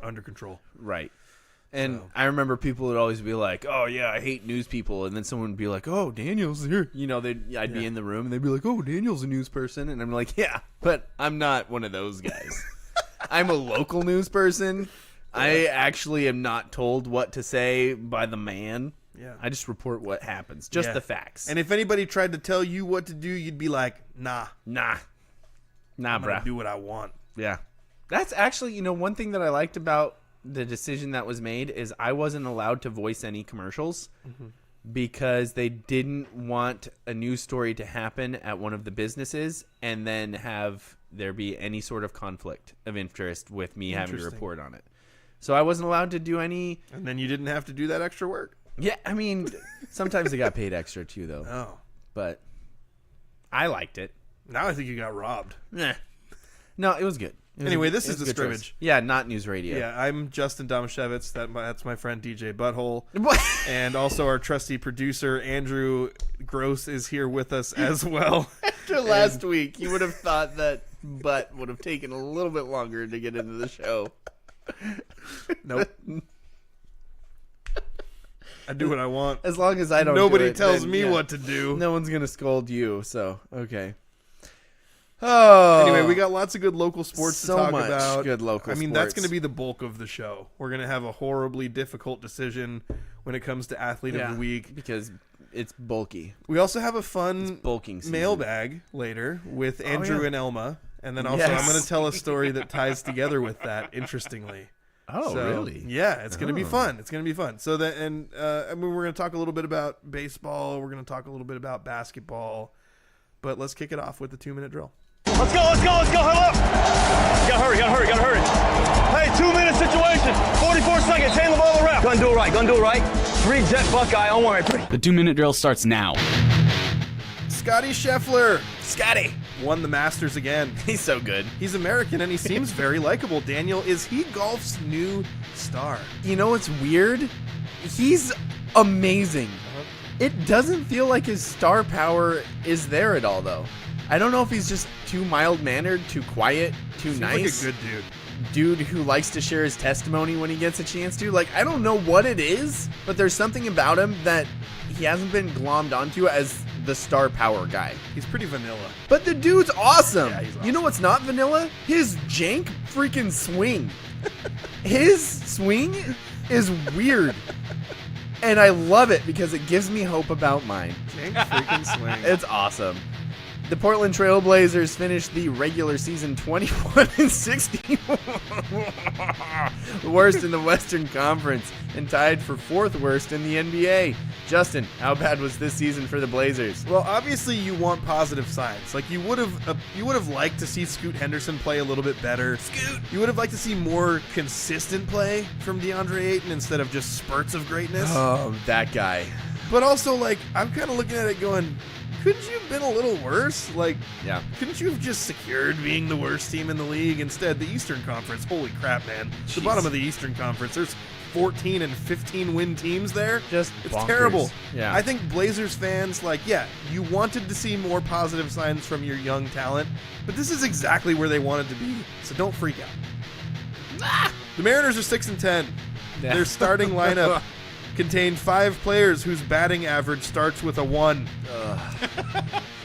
under control. Right. And I remember people would always be like, "Oh yeah, I hate news people," and then someone would be like, "Oh, Daniel's here." You know, I'd be in the room and they'd be like, "Oh, Daniel's a news person," and I'm like, "Yeah, but I'm not one of those guys. I'm a local news person. I actually am not told what to say by the man. Yeah, I just report what happens, just the facts. And if anybody tried to tell you what to do, you'd be like, "Nah, I'm gonna do what I want." Yeah, that's actually one thing that I liked about the decision that was made is I wasn't allowed to voice any commercials because they didn't want a news story to happen at one of the businesses and then have there be any sort of conflict of interest with me having to report on it. So I wasn't allowed to do any. And then you didn't have to do that extra work. Yeah, I mean, sometimes they got paid extra too, though. Oh. But I liked it. Now I think you got robbed. Nah. No, it was good. Anyway, this is the Scrimmage. Choice. Yeah, not news radio. Yeah, I'm Justin Domashevitz. That's my friend DJ Butthole. What? And also our trusty producer, Andrew Gross, is here with us as well. After last week, you would have thought that Butt would have taken a little bit longer to get into the show. Nope. I do what I want. As long as I don't Nobody do it, tells then, me what to do. No one's going to scold you, so, okay. Oh. Anyway, we got lots of good local sports to talk about. Good local sports. That's going to be the bulk of the show. We're going to have a horribly difficult decision when it comes to Athlete of the Week. Because it's bulky. We also have a fun bulking mailbag later with Andrew and Elma. And then also I'm going to tell a story that ties together with that, interestingly. Oh, really? Yeah, it's going to be fun. It's going to be fun. So that, and I mean, we're going to talk a little bit about baseball. We're going to talk a little bit about basketball. But let's kick it off with the 2-minute drill. Let's go, huddle up. Gotta hurry. Hey, 2-minute situation. 44 seconds, hand the ball around. Gonna do it right. 3 jet Buckeye on 1. The 2-minute drill starts now. Scotty Scheffler. Scotty won the Masters again. He's so good. He's American and he seems very likable. Daniel, is he golf's new star? You know what's weird? He's amazing. It doesn't feel like his star power is there at all, though. I don't know if he's just too mild-mannered, too quiet, too nice. Like a good dude. Dude who likes to share his testimony when he gets a chance to. Like, I don't know what it is, but there's something about him that he hasn't been glommed onto as the star power guy. He's pretty vanilla. But the dude's awesome. Yeah, he's awesome. You know what's not vanilla? His jank freaking swing. His swing is weird. And I love it because it gives me hope about mine. Jank freaking swing. It's awesome. The Portland Trail Blazers finished the regular season 21-60, worst in the Western Conference, and tied for 4th worst in the NBA. Justin, how bad was this season for the Blazers? Well, obviously you want positive signs. Like you would have liked to see Scoot Henderson play a little bit better. Scoot. You would have liked to see more consistent play from DeAndre Ayton instead of just spurts of greatness. Oh, that guy. But also, like, I'm kind of looking at it going, couldn't you have been a little worse? Like, yeah. Couldn't you have just secured being the worst team in the league? Instead, the Eastern Conference, holy crap, man. Jeez. The bottom of the Eastern Conference, there's 14 and 15 win teams there. It's bonkers. terrible. Yeah. I think Blazers fans, like, yeah, you wanted to see more positive signs from your young talent, but this is exactly where they wanted to be, so don't freak out. The Mariners are 6-10. Yeah. Their starting lineup contained 5 players whose batting average starts with a 1.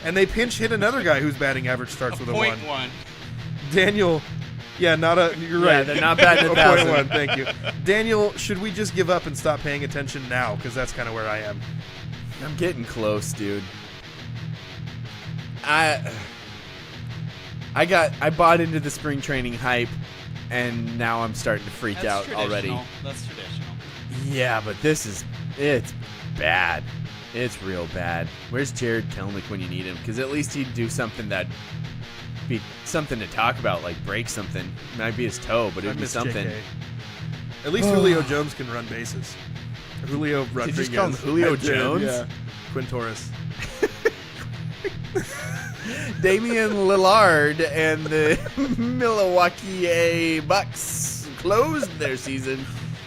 And they pinch hit another guy whose batting average starts with a 1. Daniel, you're right. Yeah, they're not batting a 0.1, 1,000. thank you. Daniel, should we just give up and stop paying attention now? Because that's kind of where I am. I'm getting close, dude. I bought into the spring training hype, and now I'm starting to freak out already. That's traditional. Yeah, but it's bad. It's real bad. Where's Jared Kelnick when you need him? Because at least he'd do something that'd be something to talk about, like break something. It might be his toe, but it'd be something. JK. At least Julio Jones can run bases. Julio Rodriguez. Did you just call him Julio Jones? Yeah. Quintorris. Damian Lillard and the Milwaukee Bucks closed their season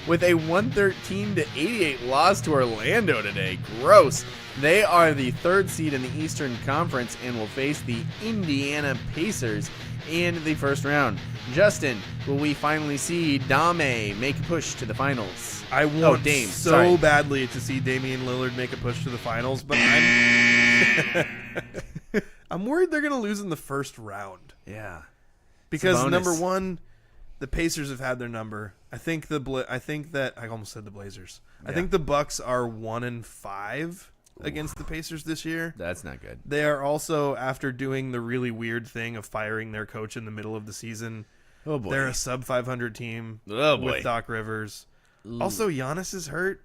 with a 113-88 loss to Orlando today. Gross. They are the 3rd seed in the Eastern Conference and will face the Indiana Pacers in the first round. Justin, will we finally see Dame make a push to the finals? I want Dame, so sorry. badly to see Damian Lillard make a push to the finals, but I'm worried they're going to lose in the first round. Yeah. Because Sabonis. number one, the Pacers have had their number. I think that I almost said the Blazers. I think the Bucks are 1-5 against the Pacers this year. That's not good. They are also, after doing the really weird thing of firing their coach in the middle of the season, Oh, boy. they're a sub 500 team Oh, boy. with Doc Rivers. Also, Giannis is hurt,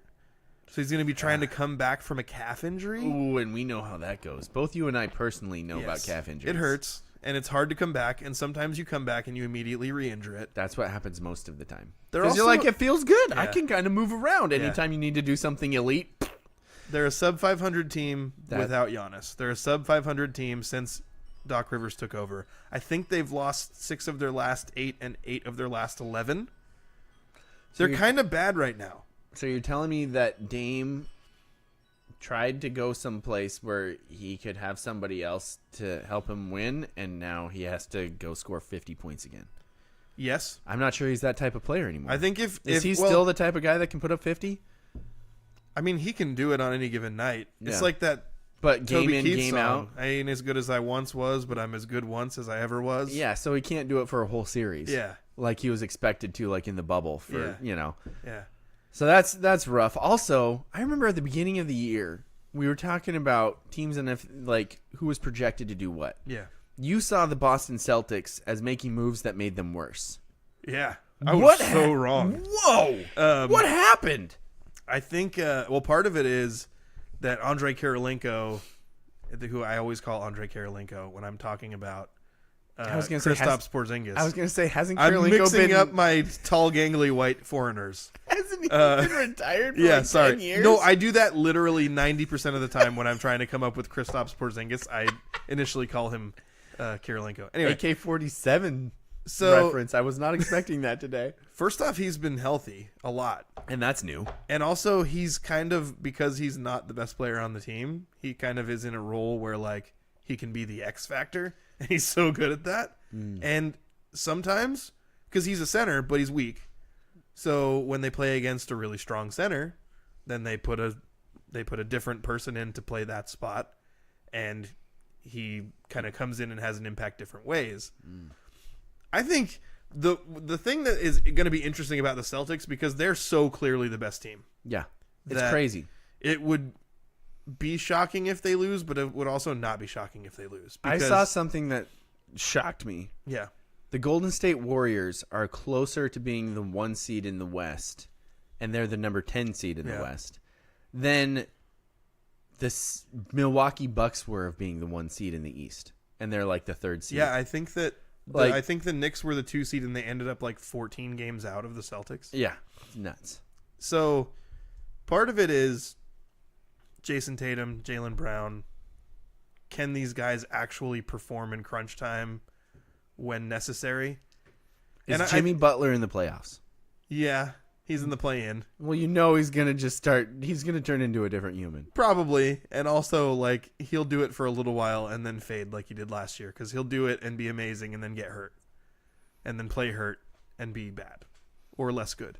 so he's going to be trying to come back from a calf injury. Ooh, and we know how that goes. Both you and I personally know about Yes. calf injuries. It hurts, and it's hard to come back, and sometimes you come back and you immediately re-injure it. That's what happens most of the time. They're Because you're also- like, it feels good. I Yeah. can kind of move around Yeah. anytime you need to do something elite. They're a sub 500 team That- without Giannis. They're a sub 500 team since Doc Rivers took over. I think they've lost 6 of their last 8 and 8 of their last 11. They're you- kind of bad right now. So you're telling me that Dame tried to go someplace where he could have somebody else to help him win, and now he has to go score 50 points again? Yes. I'm not sure he's that type of player anymore. I think if Is he well, still the type of guy that can put up 50? I mean, he can do it on any given night. Yeah. It's like that But game Toby in, Keith game song. out. I ain't as good as I once was, but I'm as good once as I ever was. Yeah, so he can't do it for a whole series. Yeah. Like he was expected to, like in the bubble for, Yeah. Yeah. So that's rough. Also, I remember at the beginning of the year, we were talking about teams and like who was projected to do what. Yeah. You saw the Boston Celtics as making moves that made them worse. Yeah. I was so wrong. Whoa! What happened? I think, part of it is that Andre Kirilenko, who I always call Andre Kirilenko when I'm talking about I was gonna say, Kristaps Porzingis. I was going to say, hasn't I'm Kirilenko mixing been up my tall, gangly white foreigners. Hasn't he been retired for Yeah, like sorry. 10 years? No, I do that literally 90% of the time when I'm trying to come up with Kristaps Porzingis. I initially call him Kirilenko. Anyway, AK-47 So- reference. I was not expecting that today. first off, he's been healthy a lot. And that's new. And also, he's kind of, because he's not the best player on the team, he kind of is in a role where, like, he can be the X factor, and he's so good at that. And sometimes, because he's a center, but he's weak, so when they play against a really strong center, then they put a different person in to play that spot, and he kind of comes in and has an impact different ways. I think the thing that is going to be interesting about the Celtics, because they're so clearly the best team, Yeah. It's that crazy. it would be shocking if they lose, but it would also not be shocking if they lose. I Because, saw something that shocked me. yeah, The Golden State Warriors are closer to being the 1 seed in the West, and they're the number 10 seed in the Yeah. West, than the Milwaukee Bucks were of being the 1 seed in the East, and they're like the 3rd seed. yeah. I think that Like- I think the Knicks were the 2 seed, and they ended up like 14 games out of the Celtics. Yeah. It's nuts. So part of it is Jason Tatum, Jaylen Brown. Can these guys actually perform in crunch time when necessary? Is And Jimmy Butler in the playoffs? Yeah, he's in the play-in. Well, you know he's going to turn into a different human. Probably. And also, like, he'll do it for a little while and then fade like he did last year, because he'll do it and be amazing and then get hurt. And then play hurt and be bad. Or less good.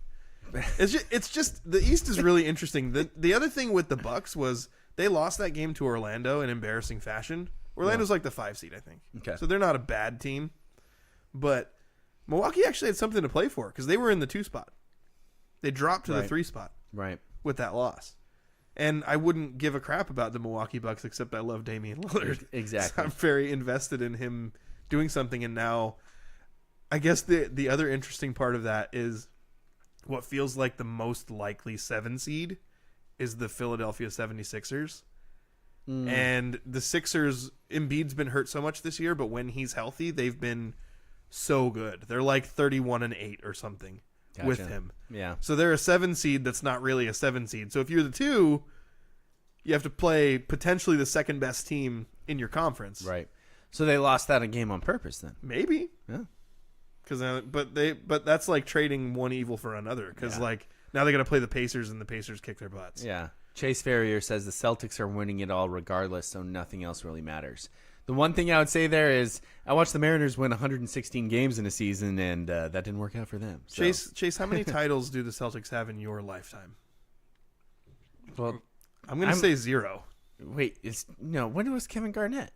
It's just the East is really interesting. The other thing with the Bucks was they lost that game to Orlando in embarrassing fashion. Orlando's like the 5 seed, I think. Okay. So they're not a bad team. But Milwaukee actually had something to play for, because they were in the 2 spot. They dropped to the Right. 3 spot Right. with that loss. And I wouldn't give a crap about the Milwaukee Bucks, except I love Damian Lillard. Exactly. So I'm very invested in him doing something. And now, I guess the other interesting part of that is what feels like the most likely 7 seed is the Philadelphia 76ers. And the Sixers, Embiid's been hurt so much this year, but when he's healthy, they've been so good. They're like 31-8 or something with Gotcha. him. Yeah. So they're a 7 seed that's not really a 7 seed. So if you're the 2, you have to play potentially the second best team in your conference. Right. So they lost that game on purpose then. Maybe. Yeah. But that's like trading one evil for another, because like now they got to play the Pacers, and the Pacers kick their butts. Yeah. Chase Ferrier says the Celtics are winning it all regardless, so nothing else really matters. The one thing I would say there is I watched the Mariners win 116 games in a season, and that didn't work out for them. So. Chase, how many titles do the Celtics have in your lifetime? Well, I'm going to say 0. Wait, when was Kevin Garnett?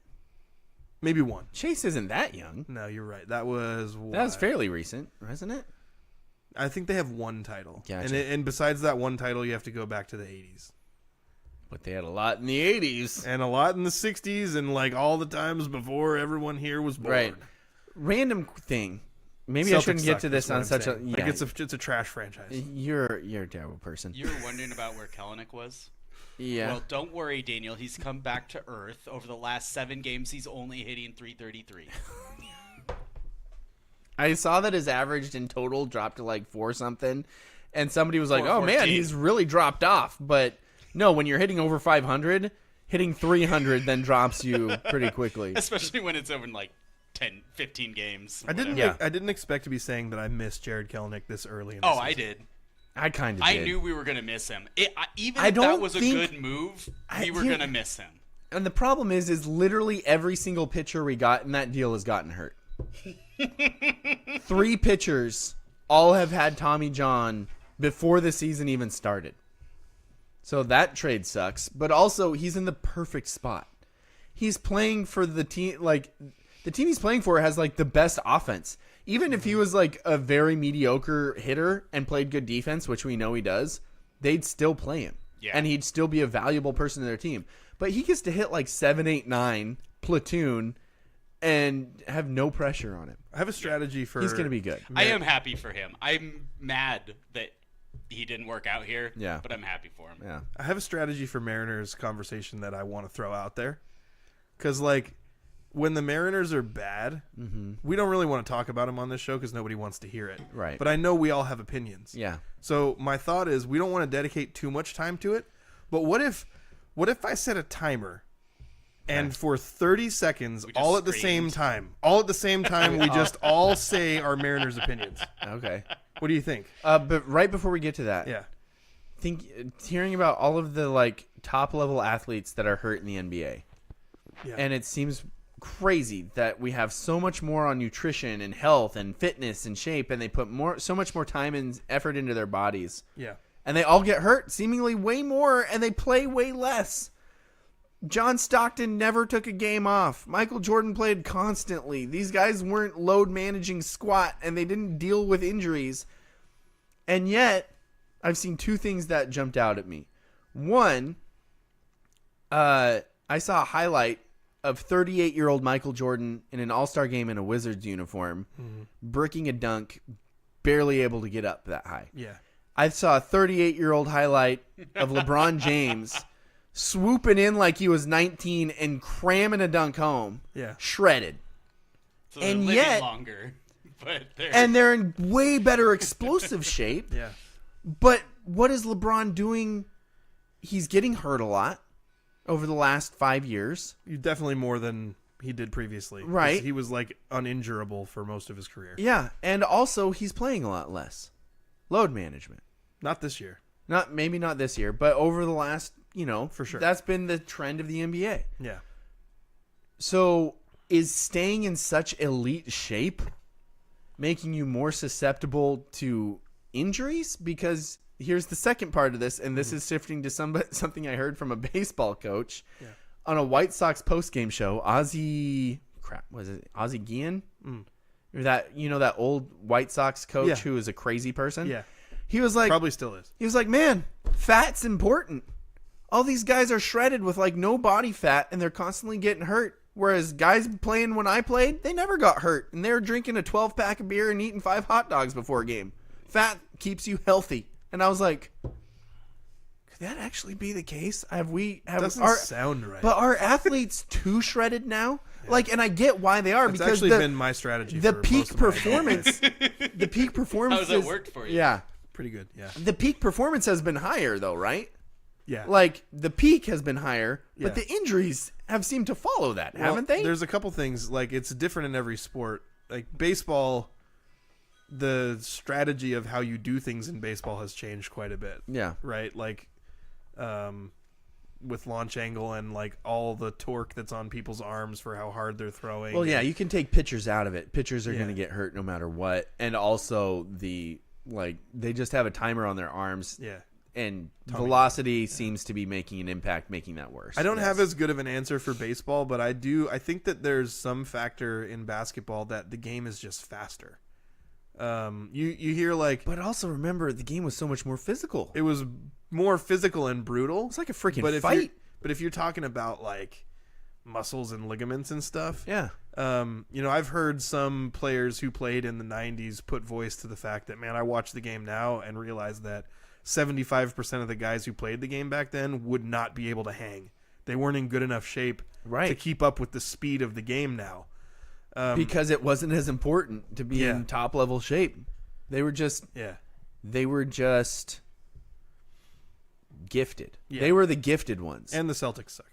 Maybe 1. Chase isn't that young. No, you're right. That was what? That was fairly recent, wasn't it? I think they have 1 title. Gotcha. And besides that 1 title, you have to go back to the 80s. But they had a lot in the 80s. And a lot in the 60s and like all the times before everyone here was born. Right. Random thing. Maybe Celtics I shouldn't get suck, to this is what on I'm such saying. a... Yeah. Like it's a trash franchise. You're a terrible person. You were wondering about where Kellenic was? Yeah. Well, don't worry, Daniel. He's come back to earth. Over the last 7 games, he's only hitting .333. I saw that his average in total dropped to like 4 something, and somebody was like, "Oh man, 414. he's really dropped off." But no, when you're hitting over 500, hitting 300 then drops you pretty quickly. Especially when it's over in like 10, 15 games. I didn't Yeah. I didn't expect to be saying that I missed Jared Kelenic this early in the season. I did. I kind of I did. knew we were going to miss him. Even I if that don't was a think- good move, we were here- going to miss him. And the problem is literally every single pitcher we got in that deal has gotten hurt. 3 pitchers all have had Tommy John before the season even started. So that trade sucks. But also, he's in the perfect spot. He's playing for the team, like, the team he's playing for has, like, the best offense. Even if he was, like, a very mediocre hitter and played good defense, which we know he does, they'd still play him. Yeah. And he'd still be a valuable person in their team. But he gets to hit, like, 7, 8, 9, platoon, and have no pressure on him. I have a strategy for He's going to be good. I am happy for him. I'm mad that he didn't work out here. Yeah. But I'm happy for him. Yeah. I have a strategy for Mariners conversation that I want to throw out there. Cuz like when the Mariners are bad, we don't really want to talk about them on this show cuz nobody wants to hear it. Right. But I know we all have opinions. Yeah. So my thought is we don't want to dedicate too much time to it. But what if I set a timer and for 30 seconds, just all at the same screamed. time, we just all say our Mariners opinions. Okay. What do you think? But right before we get to that, Yeah. hearing about all of the like top level athletes that are hurt in the NBA, Yeah. and it seems crazy that we have so much more on nutrition and health and fitness and shape, and they put so much more time and effort into their bodies, Yeah. and they all get hurt seemingly way more, and they play way less. John Stockton never took a game off. Michael Jordan played constantly. These guys weren't load managing squat, and they didn't deal with injuries. And yet, I've seen 2 things that jumped out at me. One, I saw a highlight of 38-year-old Michael Jordan in an all-star game in a Wizards uniform, bricking a dunk, barely able to get up that high. Yeah. I saw a 38-year-old highlight of LeBron James swooping in like he was 19 and cramming a dunk home. Yeah. Shredded. So they're And living yet- longer. But They're in way better explosive shape. Yeah. But what is LeBron doing? He's getting hurt a lot over the last 5 years. You definitely more than he did previously. 'Cause Right. He was like uninjurable for most of his career. Yeah, and also he's playing a lot less. Load management. Not this year. Maybe not this year, but over the last, For sure. That's been the trend of the NBA. Yeah. So is staying in such elite shape making you more susceptible to injuries? Because here's the second part of this, and this is shifting to something I heard from a baseball coach on a White Sox postgame show. Ozzie Guillen? Or that old White Sox coach Yeah. who is a crazy person? Yeah. He was like, Probably still is. he was like, man, fat's important. All these guys are shredded with like no body fat, and they're constantly getting hurt. Whereas guys playing when I played, they never got hurt, and they were drinking a 12-pack of beer and eating 5 hot dogs before a game. Fat keeps you healthy. And I was like, could that actually be the case? Doesn't sound right. But are athletes too shredded now? Like, and I get why they are, It's because actually been my strategy. the for peak most of my life. performance, the peak performance. How's that worked for you? Yeah, Pretty good. Yeah. the peak performance has been higher though, right? Yeah. Like the peak has been higher, but Yeah. the injuries have seemed to follow that, Well, haven't they? There's a couple things. Like, it's different in every sport. Like, baseball, the strategy of how you do things in baseball has changed quite a bit. Yeah. Right? Like, with launch angle and like all the torque that's on people's arms for how hard they're throwing. Well, yeah, you can take pitchers out of it. Pitchers are Yeah. going to get hurt no matter what, and also they just have a timer on their arms. Yeah. And velocity seems to be making an impact, making that worse. I don't have as good of an answer for baseball, but I think that there's some factor in basketball that the game is just faster. You hear like, But also remember, the game was so much more physical. it was more physical and brutal. It's like a freaking but fight. But if you're talking about like muscles and ligaments and stuff, Yeah. I've heard some players who played in the 90s put voice to the fact that, man, I watch the game now and realize that 75% of the guys who played the game back then would not be able to hang. They weren't in good enough shape to keep up with the speed of the game now. Because it wasn't as important to be Yeah. in top level shape. They were just gifted. Yeah. They were the gifted ones. And the Celtics suck.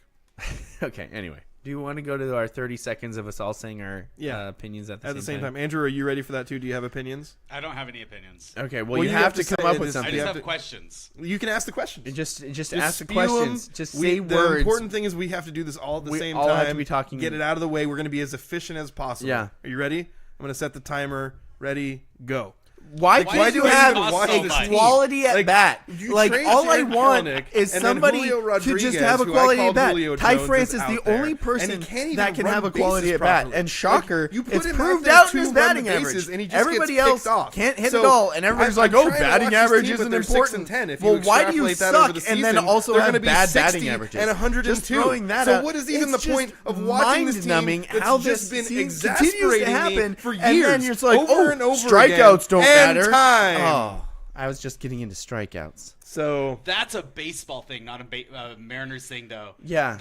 Okay, anyway. Do you want to go to our 30 seconds of us all saying our opinions at the same time? Andrew, are you ready for that too? Do you have opinions? I don't have any opinions. Okay, well you have to come up with I something. just have questions. You can ask the questions. Just ask the spew questions. them. Just say The words. important thing is we have to do this all at the We same all time. have to be talking- Get it out of the way. We're going to be as efficient as possible. Yeah. Are you ready? I'm going to set the timer. Ready, go. Why Why do you do I have even watch a this team? quality at Like, bat? you Like trade all I Jared want Kelenic, is and then somebody Julio to Rodriguez, just have a who I quality called at bat. Julio Ty Jones, France is is out the there, only and person he can't even that can run have a quality bases at bat. properly. And shocker, Like, you put it's him out proved there out to in his run batting the bases, average. and he just Everybody gets else picked off. can't hit So, it all, and everybody's I'm like, "Oh, trying to batting watch this average team, isn't but they're 6 important." and 10. If Well, you why do you extrapolate that over suck the and then season, also they're have gonna be bad 60 batting averages? and 102? Just throwing that So out, what is even it's the point just of watching this team mind-numbing that's how just this been continues to exasperating happen, me for years? and then you're just like, over and over strikeouts again. don't And matter. time. Oh, I was just getting into strikeouts. So That's a baseball thing, not a Mariners thing, though. Yeah.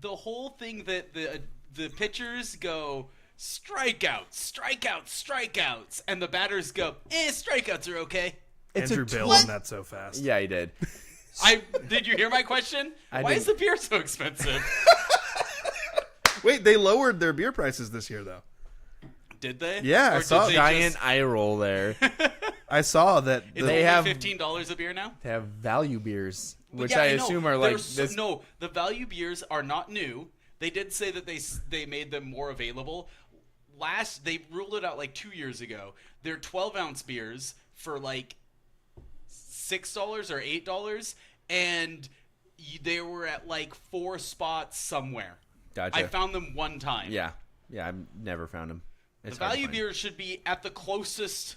The whole thing that the pitchers go strikeouts, and the batters go, strikeouts are okay. It's Andrew a bailed what? on that so fast. Yeah, he did. Did you hear my question? I Why is the didn't. beer so expensive? Wait, they lowered their beer prices this year, though. Did they? Yeah, I Or did saw they Giant just- eye roll there. I saw that. It's They only have- $15 a beer now. They have value beers, which Yeah, I know. assume are They're like so- this. No, the value beers are not new. They did say that they made them more available. They ruled it out like 2 years ago. They're 12-ounce beers for like $6 or $8, and they were at like 4 spots somewhere. Gotcha. I found them one time. Yeah, I've never found them. The It's hard to value find. beers should be at the closest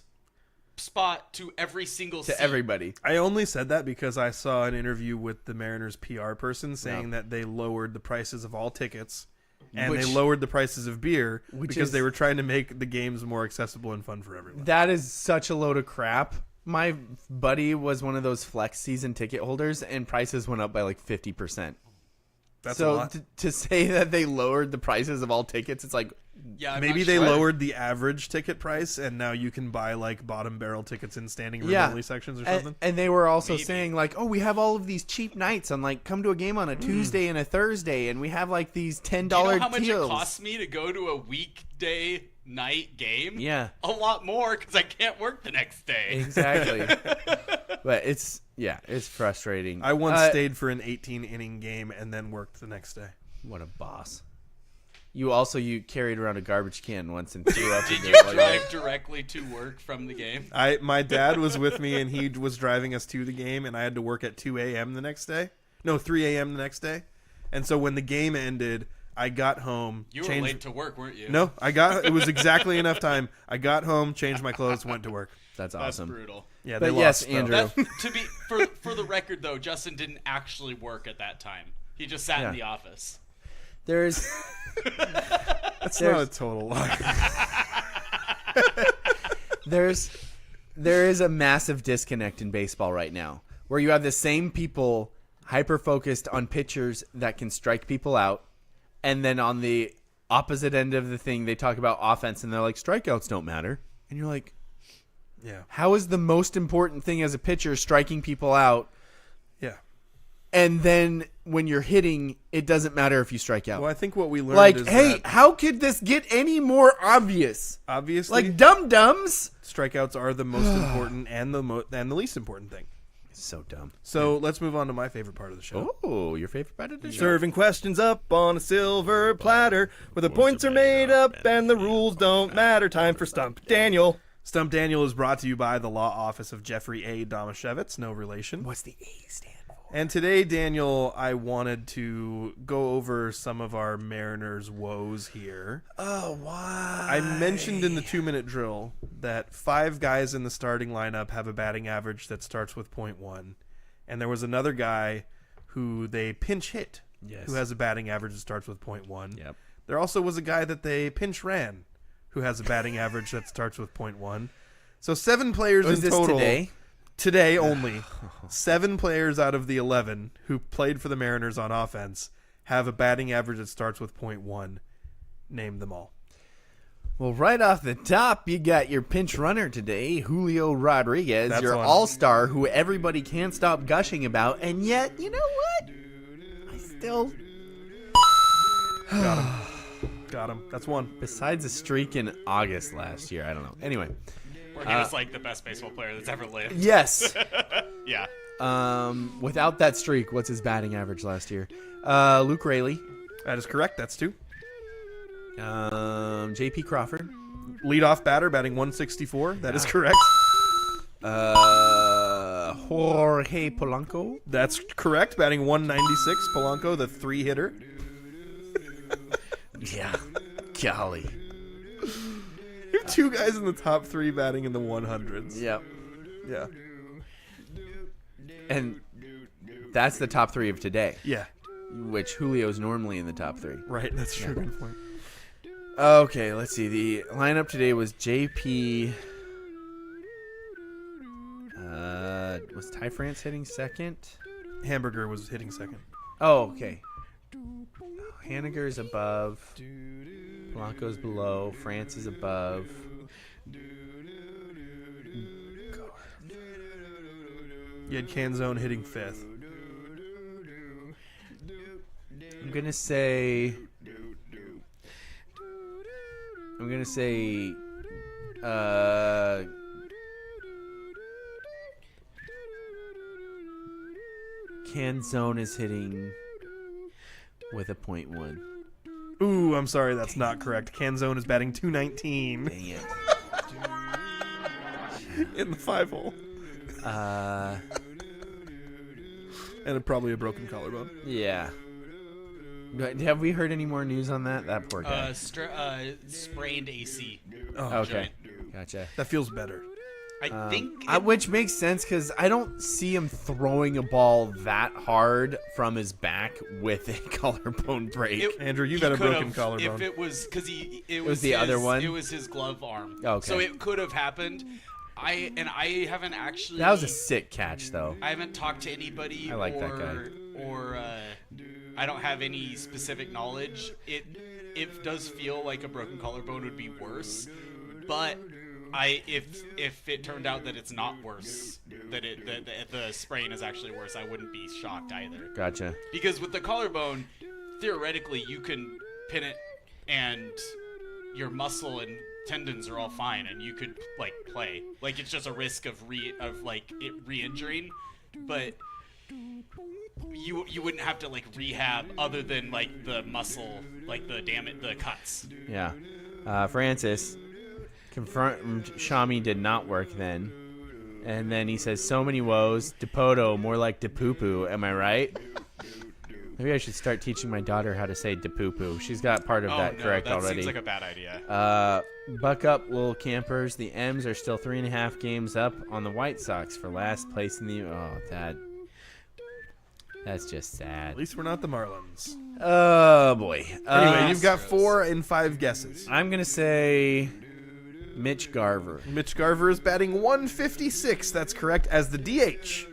spot to every single to seat. everybody. I only said that because I saw an interview with the Mariners PR person saying Yeah. that they lowered the prices of all tickets and Which- they lowered the prices of beer Which because is- they were trying to make the games more accessible and fun for everyone. That is such a load of crap. My buddy was one of those flex season ticket holders, and prices went up by like 50%. That's a So lot. to say that they lowered the prices of all tickets, it's like, Yeah, I'm Maybe not they sure. lowered the average ticket price and now you can buy like bottom barrel tickets in standing room only sections or something. And they were also Maybe. saying like, oh, we have all of these cheap nights on like come to a game on a Tuesday and a Thursday, and we have like these $10 Do you know how much deals. it costs me to go to a weekday night game? Yeah. A lot more because I can't work the next day. Exactly. But it's frustrating. I once stayed for an 18-inning game and then worked the next day. What a boss. You carried around a garbage can once and threw up. Did in you it while were- drive directly to work from the game? My dad was with me and he was driving us to the game and I had to work at 2 a.m. the next day. No, 3 a.m. the next day. And so when the game ended, I got home. You were late to work, weren't you? No, it was exactly enough time. I got home, changed my clothes, went to work. That's That's awesome. brutal. Yeah, But they yes, lost, though. Andrew. That, to be for the record though, Justin didn't actually work at that time. He just sat in the office. There's That's not a total lie. there is a massive disconnect in baseball right now where you have the same people hyper focused on pitchers that can strike people out, and then on the opposite end of the thing they talk about offense and they're like strikeouts don't matter, and you're like, Yeah. how is the most important thing as a pitcher striking people out? Yeah. And then when you're hitting, it doesn't matter if you strike out. Well, I think what we learned Like, is hey, that how could this get any more obvious? obviously Like dum-dums. strikeouts are the most important and the least important thing. So dumb. So let's move on to my favorite part of the show. Oh, your favorite part of the show? Serving questions up on a silver platter where the points are made up and the rules don't matter. Time for Stump Daniel. Stump Daniel is brought to you by the law office of Jeffrey A. Domashevitz, no relation. What's the A stand for? And today, Daniel, I wanted to go over some of our Mariners' woes here. Oh, why? I mentioned in the 2-minute drill that 5 guys in the starting lineup have a batting average that starts with .1. And there was another guy who they pinch hit, who has a batting average that starts with .1. Yep. There also was a guy that they pinch ran, who has a batting average that starts with .1. So 7 players in total. Today? Today only, 7 players out of the 11 who played for the Mariners on offense have a batting average that starts with .1. Name them all. Well, right off the top, you got your pinch runner today, Julio Rodriguez, That's your one. all-star who everybody can't stop gushing about, and yet, you know what? I still... Got him. That's one. Besides a streak in August last year, I don't know. Anyway. Where he was like the best baseball player that's ever lived. Yes. Yeah. Without that streak, what's his batting average last year? Luke Raley. That is correct. That's 2. J.P. Crawford. Leadoff batter batting 164. That is correct. Jorge Polanco. That's correct. Batting 196. Polanco, the 3-hitter. Yeah. Golly. You have 2 guys in the top 3 batting in the 100s. Yep. Yeah. And that's the top 3 of today, Yeah. which Julio's normally in the top 3. Right. That's true. Good point. Okay, let's see. The lineup today was JP. Was Ty France hitting second? Hamburger was hitting second. Oh, okay. Haniger's above. Polanco's below. France is above. You had Canzone hitting 5th. I'm gonna say. Canzone is hitting with a .1. Ooh, I'm sorry, that's not correct. Canzone is batting 219 Dang it. in the 5-hole. And probably a broken collarbone. Yeah. But have we heard any more news on that? That poor guy. Sprained AC. Oh, Okay. Gotcha. that feels better. I think Which makes sense because I don't see him throwing a ball that hard from his back with a collarbone break. Andrew, you've he had a could broken have, collarbone. If it was because it was the other one? It was his glove arm. Okay. So it could have happened. I haven't actually. That was a sick catch, though. I haven't talked to anybody. I like that guy. Or I don't have any specific knowledge. It does feel like a broken collarbone would be worse, but if it turned out that it's not worse, that the sprain is actually worse, I wouldn't be shocked either. Gotcha. Because with the collarbone, theoretically you can pin it and your muscle and tendons are all fine and you could like play. Like it's just a risk of re-injuring, but you wouldn't have to like rehab other than like the muscle, like the cuts. Yeah. Francis confirmed Shami did not work then. And then he says, so many woes. Depoto, more like DePoo-poo. Am I right? Maybe I should start teaching my daughter how to say DePoo-poo. She's got part of that correct that already. Seems like a bad idea. Buck up, little campers. The M's are still 3.5 games up on the White Sox for last place in the... Oh, that's just sad. At least we're not the Marlins. Oh, boy. Anyway, you've got 4 in 5 guesses. I'm going to say Mitch Garver. Mitch Garver is batting 156. That's correct, as the DH.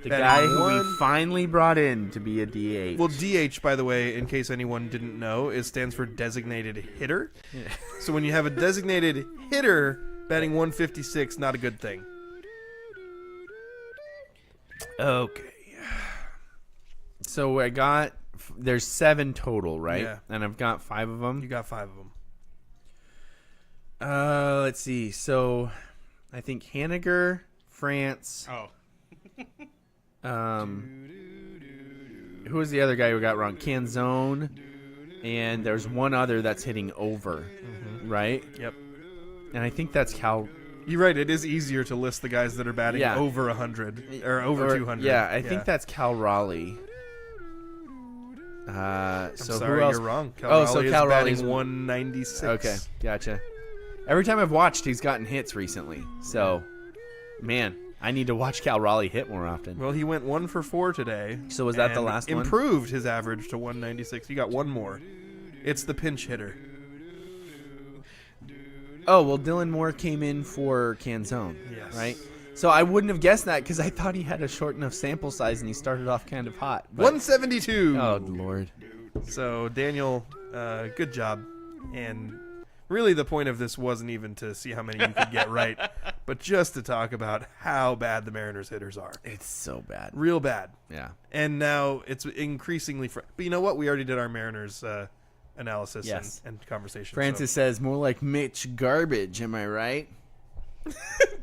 The Batting guy who one- we finally brought in to be a DH. Well, DH, by the way, in case anyone didn't know, stands for designated hitter. Yeah. So when you have a designated hitter batting 156, not a good thing. Okay. So there's 7 total, right? Yeah. And I've got 5 of them. You got 5 of them. Let's see. So I think Haniger, France, Oh. Who was the other guy who got wrong? Canzone, and there's one other that's hitting over, right? Yep. And I think that's Cal. You're right. It is easier to list the guys that are batting over 100 or over 200. Yeah, I think that's Cal Raleigh. I'm so sorry, who else? you're wrong. Cal is Raleigh's batting 196. Okay, gotcha. Every time I've watched, he's gotten hits recently. So, man, I need to watch Cal Raleigh hit more often. Well, he went 1 for 4 today. So was that the and last one? Improved his average to 196. He got one more. It's the pinch hitter. Oh, well, Dylan Moore came in for Canzone, Yes. right? So I wouldn't have guessed that because I thought he had a short enough sample size and he started off kind of hot. But, 172. oh, Lord. So, Daniel, good job. And really the point of this wasn't even to see how many you could get right, but just to talk about how bad the Mariners hitters are. It's so bad. Real bad. Yeah. And now it's increasingly... but you know what? We already did our Mariners analysis and conversation. Francis says, more like Mitch Garbage, am I right?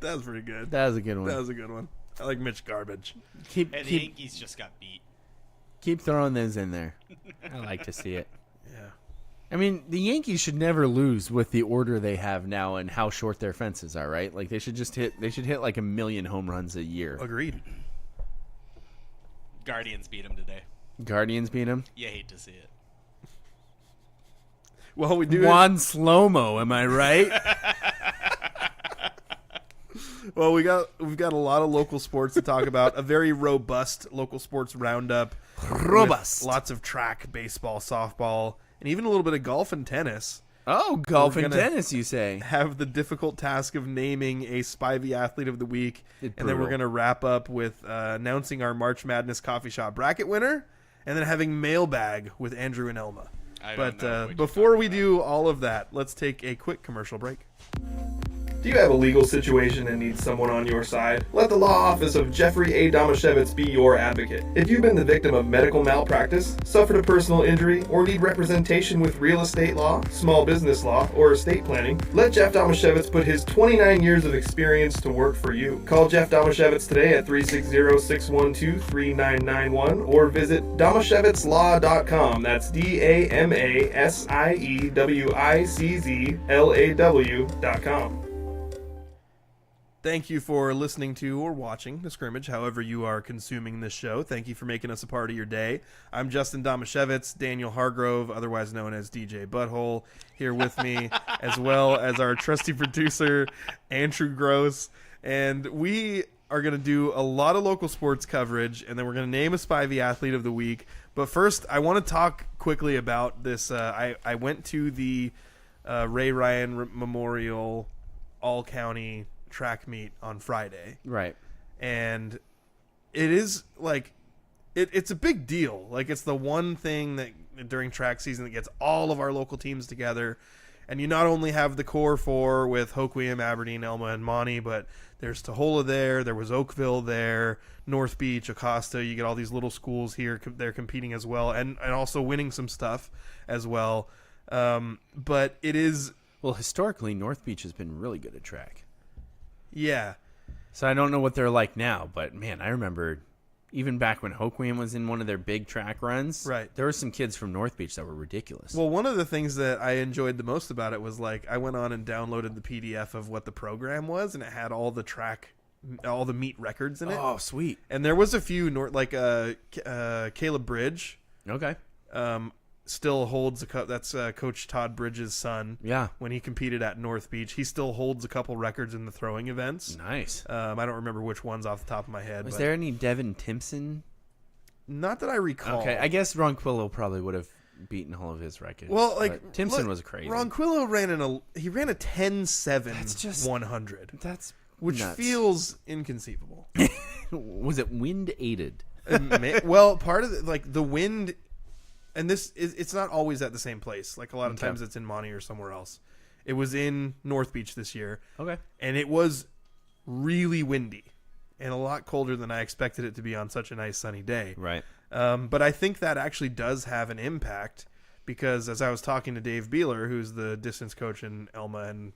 That was pretty good. That was a good one. That was a good one. I like Mitch Garbage. And the Yankees just got beat. Keep throwing those in there. I like to see it. Yeah. I mean, the Yankees should never lose with the order they have now and how short their fences are, right? Like they should hit like 1 million home runs a year. Agreed. Guardians beat them today. Guardians beat them. You hate to see it. Well, we do. Juan Slow-Mo, am I right? Well, we've got a lot of local sports to talk about. A very robust local sports roundup. Robust. With lots of track, baseball, softball, and even a little bit of golf and tennis. Oh, golf We're and gonna tennis, you say? Have the difficult task of naming a Spivey Athlete of the Week. And then we're going to wrap up with announcing our March Madness Coffee Shop bracket winner, and then having mailbag with Andrew and Elma. But before we do all of that, let's take a quick commercial break. Do you have a legal situation and need someone on your side? Let the law office of Jeffrey A. Domashevitz be your advocate. If you've been the victim of medical malpractice, suffered a personal injury, or need representation with real estate law, small business law, or estate planning, let Jeff Domashevitz put his 29 years of experience to work for you. Call Jeff Domashevitz today at 360-612-3991 or visit domashevitzlaw.com. That's DAMASIEWICZLAW.com. Thank you for listening to or watching the Scrimmage, however you are consuming this show. Thank you for making us a part of your day. I'm Justin Domashevitz, Daniel Hargrove, otherwise known as DJ Butthole, here with me, as well as our trusty producer, Andrew Gross. And we are going to do a lot of local sports coverage, and then we're going to name a Spivey Athlete of the Week. But first, I want to talk quickly about this. I went to the Ray Ryan Memorial All-County track meet on Friday, Right. and it is like it's a big deal. Like, it's the one thing that during track season that gets all of our local teams together, and you not only have the core four with Hoquiam, Aberdeen, Elma, and Monty, but there's Tahola there was Oakville there, North Beach, Acosta. You get all these little schools here, they're competing as well, and also winning some stuff as well. But it is, well, historically, North Beach has been really good at track. yeah. So I don't know what they're like now, but man, I remember even back when Hoquiam was in one of their big track runs, Right. there were some kids from North Beach that were ridiculous. Well, one of the things that I enjoyed the most about it was, like, I went on and downloaded the PDF of what the program was, and it had all the meet records in it. Oh, sweet. And there was a few, Caleb Bridge, Okay. still holds that's Coach Todd Bridges' son. Yeah. When he competed at North Beach, he still holds a couple records in the throwing events. Nice. I don't remember which ones off the top of my head. Was but there any Devin Timpson? not that I recall. Okay, I guess Ronquillo probably would have beaten all of his records. Well, like, but Timpson look, was crazy. Ronquillo ran a 10.7 That's just 100, That's which nuts. feels inconceivable. Was it wind aided? Well, part of the wind, and it's not always at the same place. Like, a lot of times it's in Monty or somewhere else. It was in North Beach this year. Okay. And it was really windy and a lot colder than I expected it to be on such a nice sunny day. Right. But I think that actually does have an impact, because as I was talking to Dave Beeler, who's the distance coach in Elma, and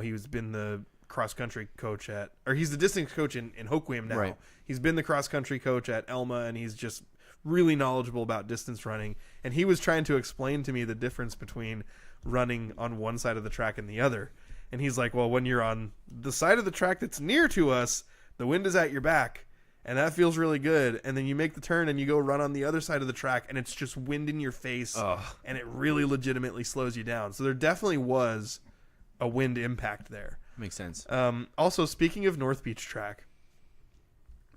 he's been the cross country coach he's the distance coach in Hoquiam now. Right. He's been the cross country coach at Elma, and he's just really knowledgeable about distance running. And he was trying to explain to me the difference between running on one side of the track and the other. And he's like, well, when you're on the side of the track that's near to us, the wind is at your back, and that feels really good. And then you make the turn and you go run on the other side of the track, and it's just wind in your face, and it really legitimately slows you down. So there definitely was a wind impact there. Makes sense. Also, speaking of North Beach track,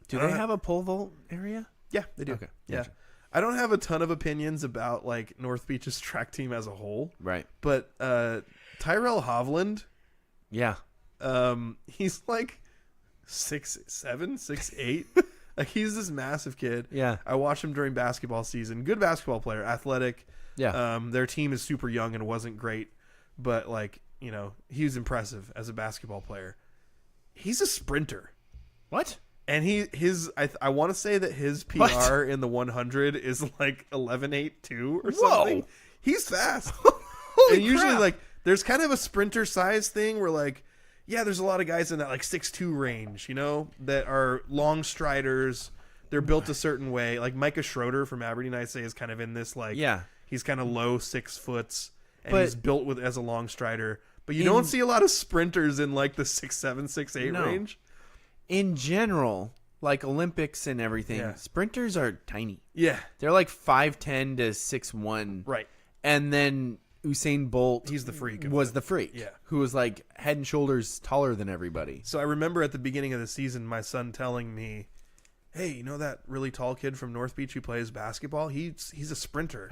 do they have a pole vault area? Yeah, they do. Okay. Yeah. Gotcha. I don't have a ton of opinions about like North Beach's track team as a whole. Right. But Tyrell Hovland, Yeah. he's like 6'7", 6'8". Like he's this massive kid. Yeah. I watched him during basketball season. Good basketball player, athletic. Yeah. Their team is super young and wasn't great, but like, you know, he was impressive as a basketball player. He's a sprinter. What? And I want to say that his PR What? in the 100 is like 11.82 or something. Whoa. He's fast. Holy And usually crap. like there's kind of a sprinter size thing where like, yeah, there's a lot of guys in that like 6'2" range, you know, that are long striders. They're built a certain way. Like Micah Schroeder from Aberdeen, I say, is kind of in this like, Yeah. he's kind of low 6 foot, and But- he's built with as a long strider. But you don't see a lot of sprinters in like the 6'7", 6'8" No. range. In general, like Olympics and everything, Yeah. sprinters are tiny. Yeah, They're like 5'10" to 6'1". right. And then Usain Bolt He's the freak of was it. the freak. Yeah. Who was like head and shoulders taller than everybody. So I remember at the beginning of the season, my son telling me, "Hey, you know that really tall kid from North Beach who plays basketball? He's a sprinter."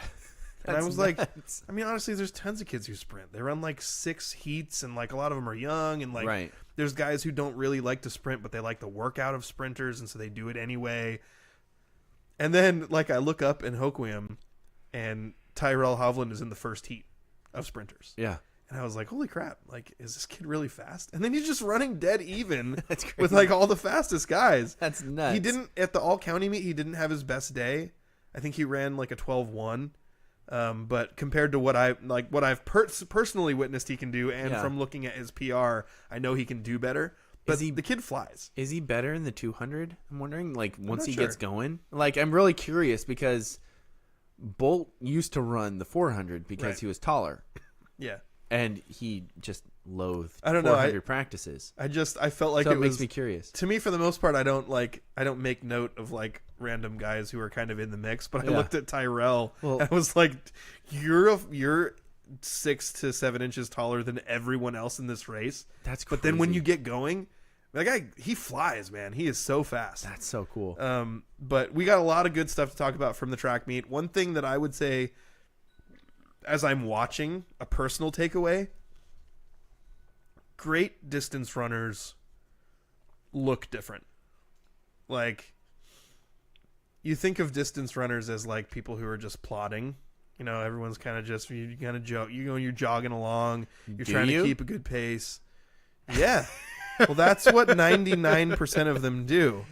And I That's was like, nuts. I mean, honestly, there's tons of kids who sprint. They run like 6 heats, and like a lot of them are young, and like Right. there's guys who don't really like to sprint, but they like the workout of sprinters, and so they do it anyway. And then like I look up in Hoquiam, and Tyrell Hovland is in the first heat of sprinters. Yeah. And I was like, holy crap, like, is this kid really fast? And then he's just running dead even That's crazy. with like all the fastest guys. That's nuts. He didn't, at the all county meet, he didn't have his best day. I think he ran like a 12-1. But compared to what I've personally witnessed he can do, and Yeah. from looking at his PR, I know he can do better. But he- the kid flies. Is he better in the 200? I'm wondering, like, once not he sure. gets going. Like, I'm really curious because Bolt used to run the 400 because Right. he was taller, Yeah. and he just loathed I don't know, 400 practices. I felt like So it was makes me curious. To me, for the most part, I don't make note of like random guys who are kind of in the mix. But I Yeah. looked at Tyrell, Well- and I was like, "You're 6 to 7 inches taller than everyone else in this race." That's But then when crazy. you get going, that guy, he flies, man. He is so fast. That's so cool. But we got a lot of good stuff to talk about from the track meet. One thing that I would say, as I'm watching, a personal takeaway: great distance runners look different. Like, you think of distance runners as like people who are just plodding. You know, everyone's kind of just, you kind of you're jogging along. You're Do trying you? to keep a good pace. Yeah. Well, that's what 99% of them do.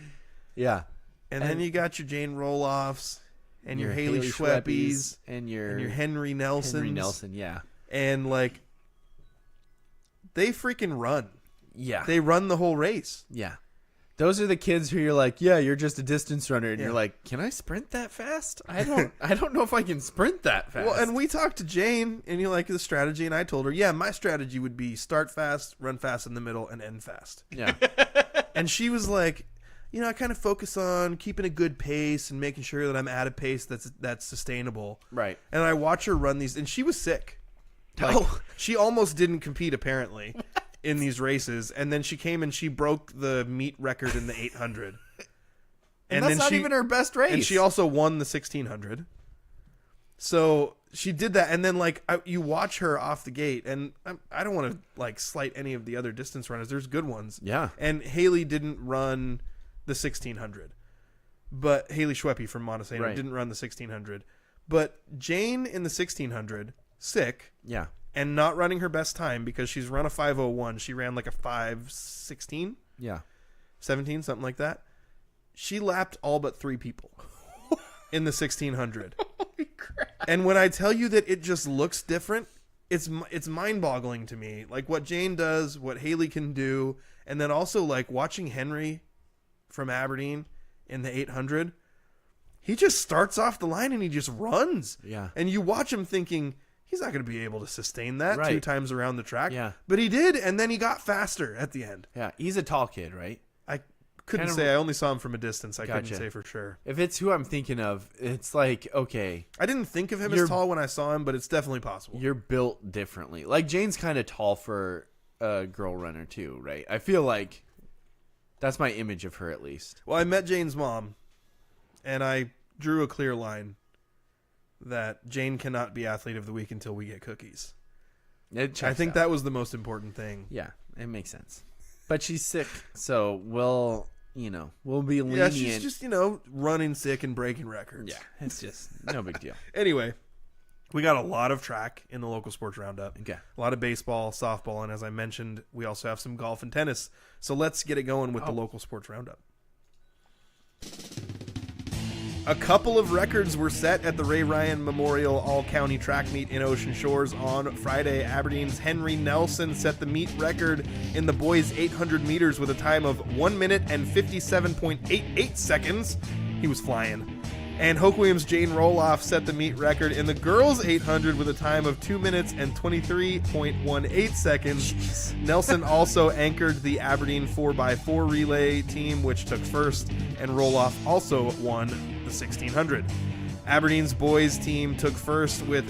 yeah. And then And- you got your Jane Roloffs and your Haley Schweppes and your Henry Nelsons. Henry Nelson. Yeah. And like, they freaking run. Yeah. They run the whole race. Yeah. Those are the kids who you're like, yeah, you're just a distance runner, and Yeah. you're like, can I sprint that fast? I don't know if I can sprint that fast. Well, and we talked to Jane, and you like the strategy, and I told her, yeah, my strategy would be start fast, run fast in the middle, and end fast. yeah, And she was like, you know, I kind of focus on keeping a good pace and making sure that I'm at a pace that's sustainable. right. And I watch her run these, and she was sick. Like, Oh. she almost didn't compete apparently in these races, and then she came and she broke the meet record in the 800. And that's then not even her best race. And she also won the 1600. So she did that, and then like you watch her off the gate, and I don't want to like slight any of the other distance runners. There's good ones. Yeah. And Haley didn't run the 1600, but Haley Schweppe from Montesano Right. didn't run the 1600. But Jane in the 1600, sick. Yeah. And not running her best time because she's run a 5:01. She ran like a 5:16, Yeah. 17, something like that. She lapped all but 3 people in the 1600. Holy crap. And when I tell you that it just looks different, it's mind-boggling to me, like what Jane does, what Haley can do, and then also like watching Henry from Aberdeen in the 800. He just starts off the line and he just runs. Yeah. And you watch him thinking he's not going to be able to sustain that 2 times around the track. Yeah. But he did, and then he got faster at the end. Yeah, he's a tall kid, right? I couldn't say. I only saw him from a distance. I couldn't say for sure. If it's who I'm thinking of, it's like, okay. I didn't think of him as tall when I saw him, but it's definitely possible. You're built differently. Like, Jane's kind of tall for a girl runner, too, right? I feel like that's my image of her, at least. Well, I met Jane's mom, and I drew a clear line that Jane cannot be Athlete of the Week until we get cookies. I think that was the most important thing. Yeah, it makes sense. But she's sick, so we'll be lenient. Yeah, she's just, running sick and breaking records. Yeah, it's just no big deal. Anyway, we got a lot of track in the local sports roundup. Okay. A lot of baseball, softball, and as I mentioned, we also have some golf and tennis. So let's get it going with the local sports roundup. A couple of records were set at the Ray Ryan Memorial All-County Track Meet in Ocean Shores on Friday. Aberdeen's Henry Nelson set the meet record in the boys' 800 meters with a time of 1 minute and 57.88 seconds. He was flying. And Hoquiam's Jane Roloff set the meet record in the girls' 800 with a time of 2 minutes and 23.18 seconds. Jeez. Nelson also anchored the Aberdeen 4x4 relay team, which took first, and Roloff also won the 1600. Aberdeen's boys team took first with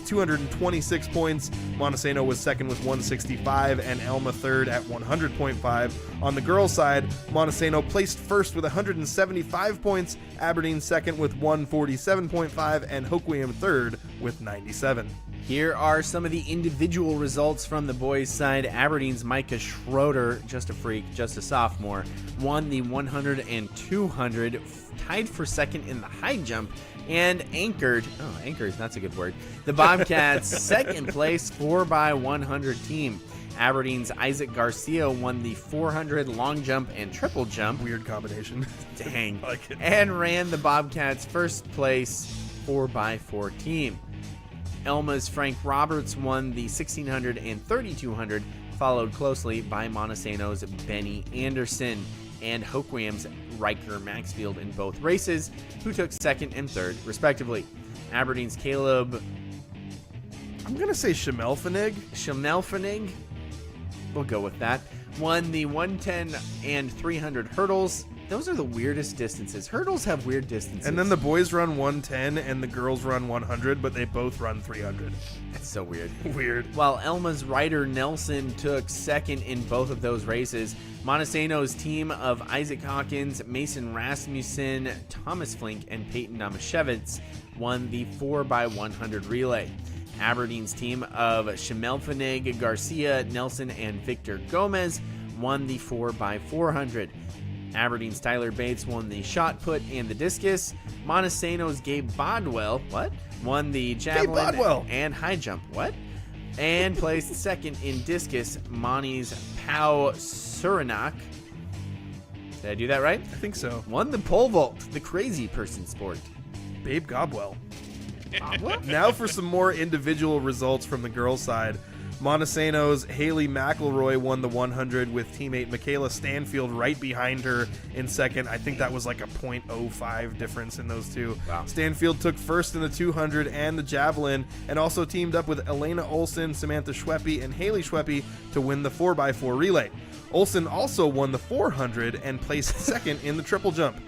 226 points. Montesano was second with 165, and Elma third at 100.5. On the girls' side, Montesano placed first with 175 points, Aberdeen second with 147.5, and Hoquiam third with 97. Here are some of the individual results from the boys' side. Aberdeen's Micah Schroeder, just a freak, just a sophomore, won the 100 and 200, tied for second in the high jump, and anchored, that's a good word, the Bobcats' second place 4x100 team. Aberdeen's Isaac Garcia won the 400 long jump and triple jump. Weird combination. Dang. Like it. And ran the Bobcats' first place 4x4 team. Elma's Frank Roberts won the 1600 and 3200, followed closely by Montesano's Benny Anderson and Hoquiam's Riker Maxfield in both races, who took second and third, respectively. Aberdeen's Caleb... I'm going to say Schmelfenig, we'll go with that, won the 110 and 300 hurdles. Those are the weirdest distances. Hurdles have weird distances. And then the boys run 110 and the girls run 100, but they both run 300. That's so weird. Weird. While Elma's Ryder Nelson took second in both of those races, Montesano's team of Isaac Hawkins, Mason Rasmussen, Thomas Flink, and Peyton Domashevitz won the 4x100 relay. Aberdeen's team of Schmelfenig, Garcia, Nelson, and Victor Gomez won the 4x400. Aberdeen's Tyler Bates won the shot put and the discus. Montesano's Gabe Bodwell, won the javelin and high jump, and placed second in discus. Monty's Pau Suranak, did I do that right? I think so. Won the pole vault, the crazy person sport. Babe Gobwell. Now for some more individual results from the girls' side. Montesano's Haley McElroy won the 100 with teammate Michaela Stanfield right behind her in second. I think that was like a 0.05 difference in those two. Wow. Stanfield took first in the 200 and the javelin, and also teamed up with Elena Olsen, Samantha Schweppe, and Haley Schweppe to win the 4x4 relay. Olsen also won the 400 and placed second in the triple jump.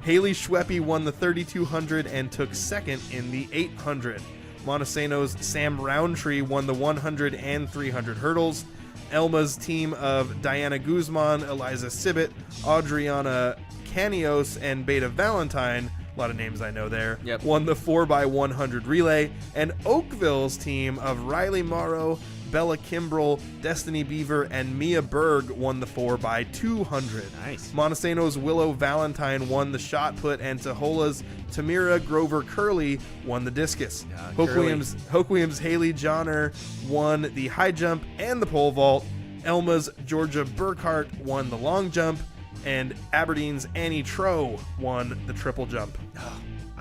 Haley Schweppe won the 3200 and took second in the 800. Montesano's Sam Roundtree won the 100 and 300 hurdles. Elma's team of Diana Guzman, Eliza Sibbett, Adriana Canios, and Beta Valentine, a lot of names I know there, won the 4x100 relay. And Oakville's team of Riley Morrow, Bella Kimbrell, Destiny Beaver, and Mia Berg won the 4x200. Nice. Montesano's Willow Valentine won the shot put, and Tahola's Tamira Grover Curley won the discus. Hoquiam's Haley Johnner won the high jump and the pole vault. Elma's Georgia Burkhart won the long jump, and Aberdeen's Annie Troe won the triple jump.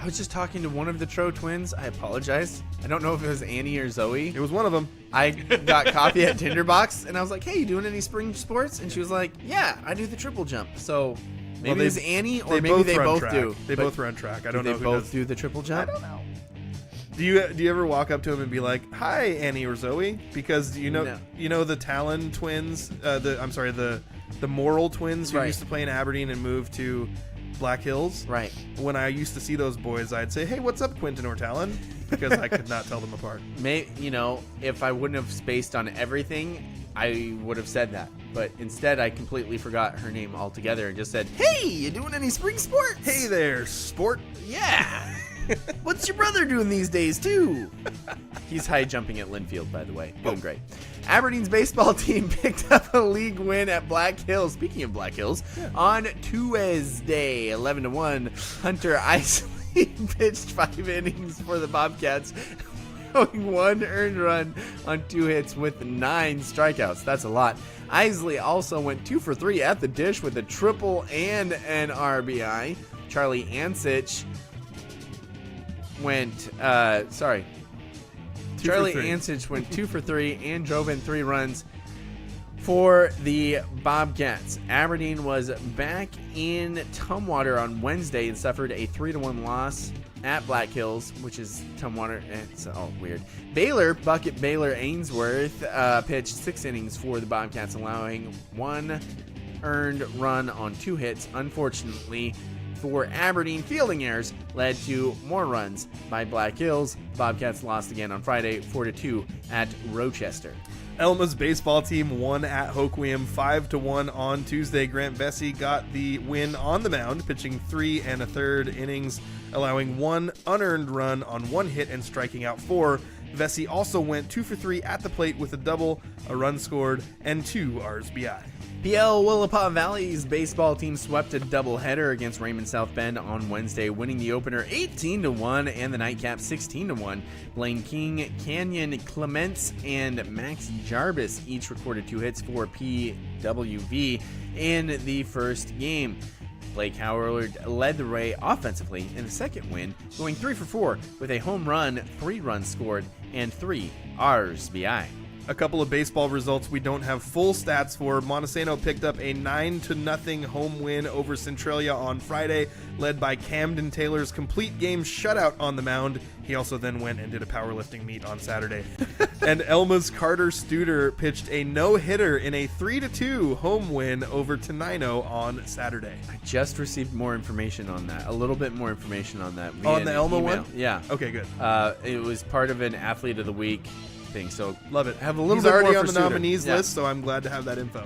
I was just talking to one of the Tro twins. I apologize. I don't know if it was Annie or Zoe. It was one of them. I got coffee at Tinderbox, and I was like, hey, you doing any spring sports? And she was like, yeah, I do the triple jump. So maybe it's Annie, or maybe they both do. They both run track. I don't know Do who they both does. do the triple jump? I don't know. Do you ever walk up to him and be like, "Hi, Annie or Zoe"? Because No. you know the Talon twins, the Moral twins who Right. used to play in Aberdeen and moved to Black Hills. Right. When I used to see those boys, I'd say, "Hey, what's up, Quentin or Talon?" Because I could not tell them apart. If I wouldn't have spaced on everything, I would have said that. But instead, I completely forgot her name altogether and just said, hey, you doing any spring sports? Hey there, sport. Yeah. What's your brother doing these days, too? He's high jumping at Linfield, by the way. Doing great. Aberdeen's baseball team picked up a league win at Black Hills. Speaking of Black Hills, on Tuesday, 11-1, Hunter Isley pitched 5 innings for the Bobcats, allowing 1 earned run on 2 hits with 9 strikeouts. That's a lot. Isley also went 2 for 3 at the dish with a triple and an RBI. Charlie Ansich went, Charlie Ansich went 2 for 3 and drove in 3 runs for the Bobcats. Aberdeen was back in Tumwater on Wednesday and suffered a 3-1 loss at Black Hills, which is Tumwater. It's all weird. Bucket Baylor Ainsworth pitched 6 innings for the Bobcats, allowing 1 earned run on 2 hits. Unfortunately for Aberdeen, fielding errors led to more runs by Black Hills. Bobcats lost again on Friday, 4-2 at Rochester. Elma's baseball team won at Hoquiam 5-1 on Tuesday. Grant Vesey got the win on the mound, pitching 3 1/3 innings, allowing 1 unearned run on 1 hit and striking out 4. Vesey also went 2 for 3 at the plate with a double, a run scored, and 2 RBI. PL Willapa Valley's baseball team swept a doubleheader against Raymond South Bend on Wednesday, winning the opener 18-1 and the nightcap 16-1. Blaine King, Canyon Clements, and Max Jarvis each recorded 2 hits for PWV in the first game. Blake Howard led the way offensively in the second win, going 3 for 4 with a home run, 3 runs scored, and 3 RBI. A couple of baseball results we don't have full stats for. Montesano picked up a 9-0 home win over Centralia on Friday, led by Camden Taylor's complete game shutout on the mound. He also then went and did a powerlifting meet on Saturday. And Elma's Carter Studer pitched a no-hitter in a 3-2 home win over Tenino on Saturday. I just received more information on that. A little bit more information on that. On the Elma email. one? Yeah. Okay, good. It was part of an Athlete of the Week thing, so Love it. have a little He's bit already more on for the Studer. nominees Yeah. list, so I'm glad to have that info.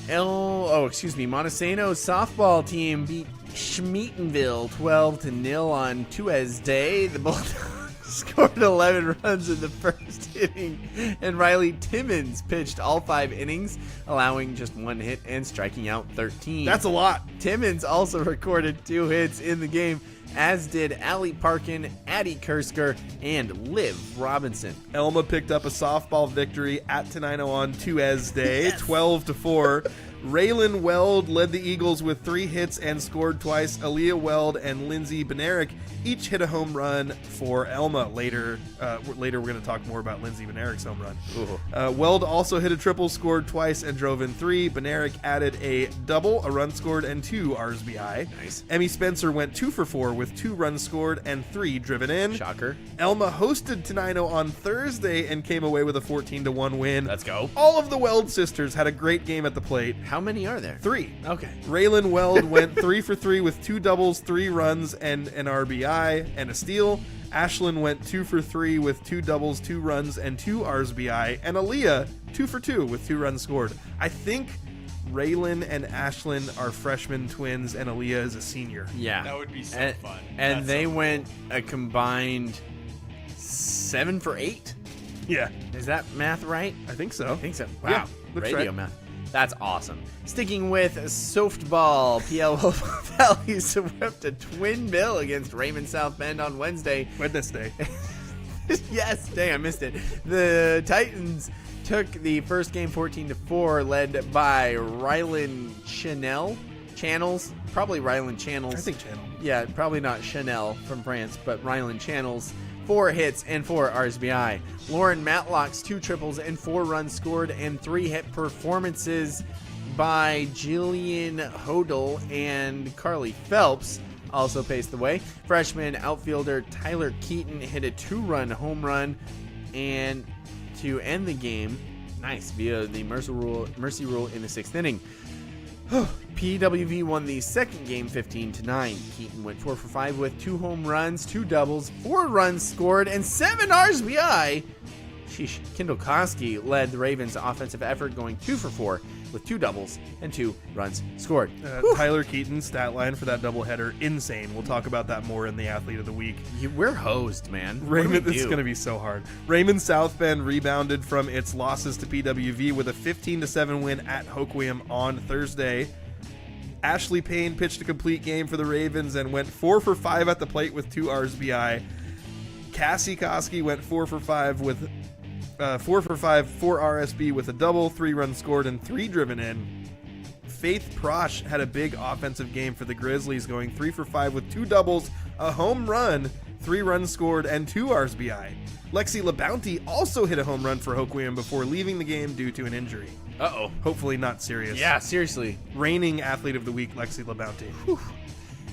Montesano's softball team beat Schmeatonville 12-0 on Tuesday. The Bulldogs scored 11 runs in the first inning, and Riley Timmons pitched all 5 innings, allowing just 1 hit and striking out 13. That's a lot. Timmons also recorded 2 hits in the game, as did Allie Parkin, Addie Kersker, and Liv Robinson. Elma picked up a softball victory at Tenino on Tuesday, 12-4. Raylan Weld led the Eagles with 3 hits and scored twice. Aaliyah Weld and Lindsay Benerick each hit a home run for Elma. Later we're going to talk more about Lindsay Benerick's home run. Weld also hit a triple, scored twice, and drove in 3. Benerick added a double, a run scored, and 2 RBI. Nice. Emmy Spencer went 2 for 4 with 2 runs scored and 3 driven in. Shocker. Elma hosted Tenino on Thursday and came away with a 14-1 win. Let's go. All of the Weld sisters had a great game at the plate. How many are there? 3. Okay. Raylan Weld went 3 for 3 with 2 doubles, 3 runs, and an RBI and a steal. Ashlyn went 2 for 3 with 2 doubles, 2 runs, and 2 RBI. And Aaliyah 2 for 2 with 2 runs scored. I think Raylan and Ashlyn are freshman twins, and Aaliyah is a senior. Yeah. That would be so fun. And That's they so went a combined 7 for 8? Yeah, Is that math right? I think so. I think so. Wow. Yeah, looks Radio right. math. That's awesome. Sticking with softball, PL Valley swept a twin bill against Raymond South Bend on Wednesday. Wednesday. Yes, dang, I missed it. The Titans took the first game 14-4, led by Rylan Chanel Channels, probably Ryland Channels. I think Channel. Yeah, probably not Chanel from France, but Ryland Channels. 4 hits and 4 RSBI. Lauren Matlock's 2 triples and 4 runs scored, and 3 hit performances by Jillian Hodel and Carly Phelps also paced the way. Freshman outfielder Tyler Keaton hit a 2-run home run and to end the game, nice, via the mercy rule in the 6th inning. PWV won the second game 15-9. Keaton went 4 for 5 with 2 home runs, 2 doubles, 4 runs scored, and 7 RSBI. Sheesh. Kendall Koski led the Ravens' offensive effort, going 2 for 4 with 2 doubles and 2 runs scored. Tyler Keaton's stat line for that doubleheader, insane. We'll talk about that more in the Athlete of the Week. We're hosed, man. Raymond, this is going to be so hard. Raymond South Bend rebounded from its losses to PWV with a 15-7 win at Hoquiam on Thursday. Ashley Payne pitched a complete game for the Ravens and went 4 for 5 at the plate with 2 RSBI. Cassie Koski went 4 for 5 with 4 RSB with a double, 3 runs scored, and 3 driven in. Faith Prosh had a big offensive game for the Grizzlies, going 3 for 5 with 2 doubles, a home run, 3 runs scored, and 2 RSBI. Lexi LaBounty also hit a home run for Hoquiam before leaving the game due to an injury. Uh-oh. Hopefully not serious. Yeah, seriously. Reigning Athlete of the Week, Lexi LaBounty. Whew.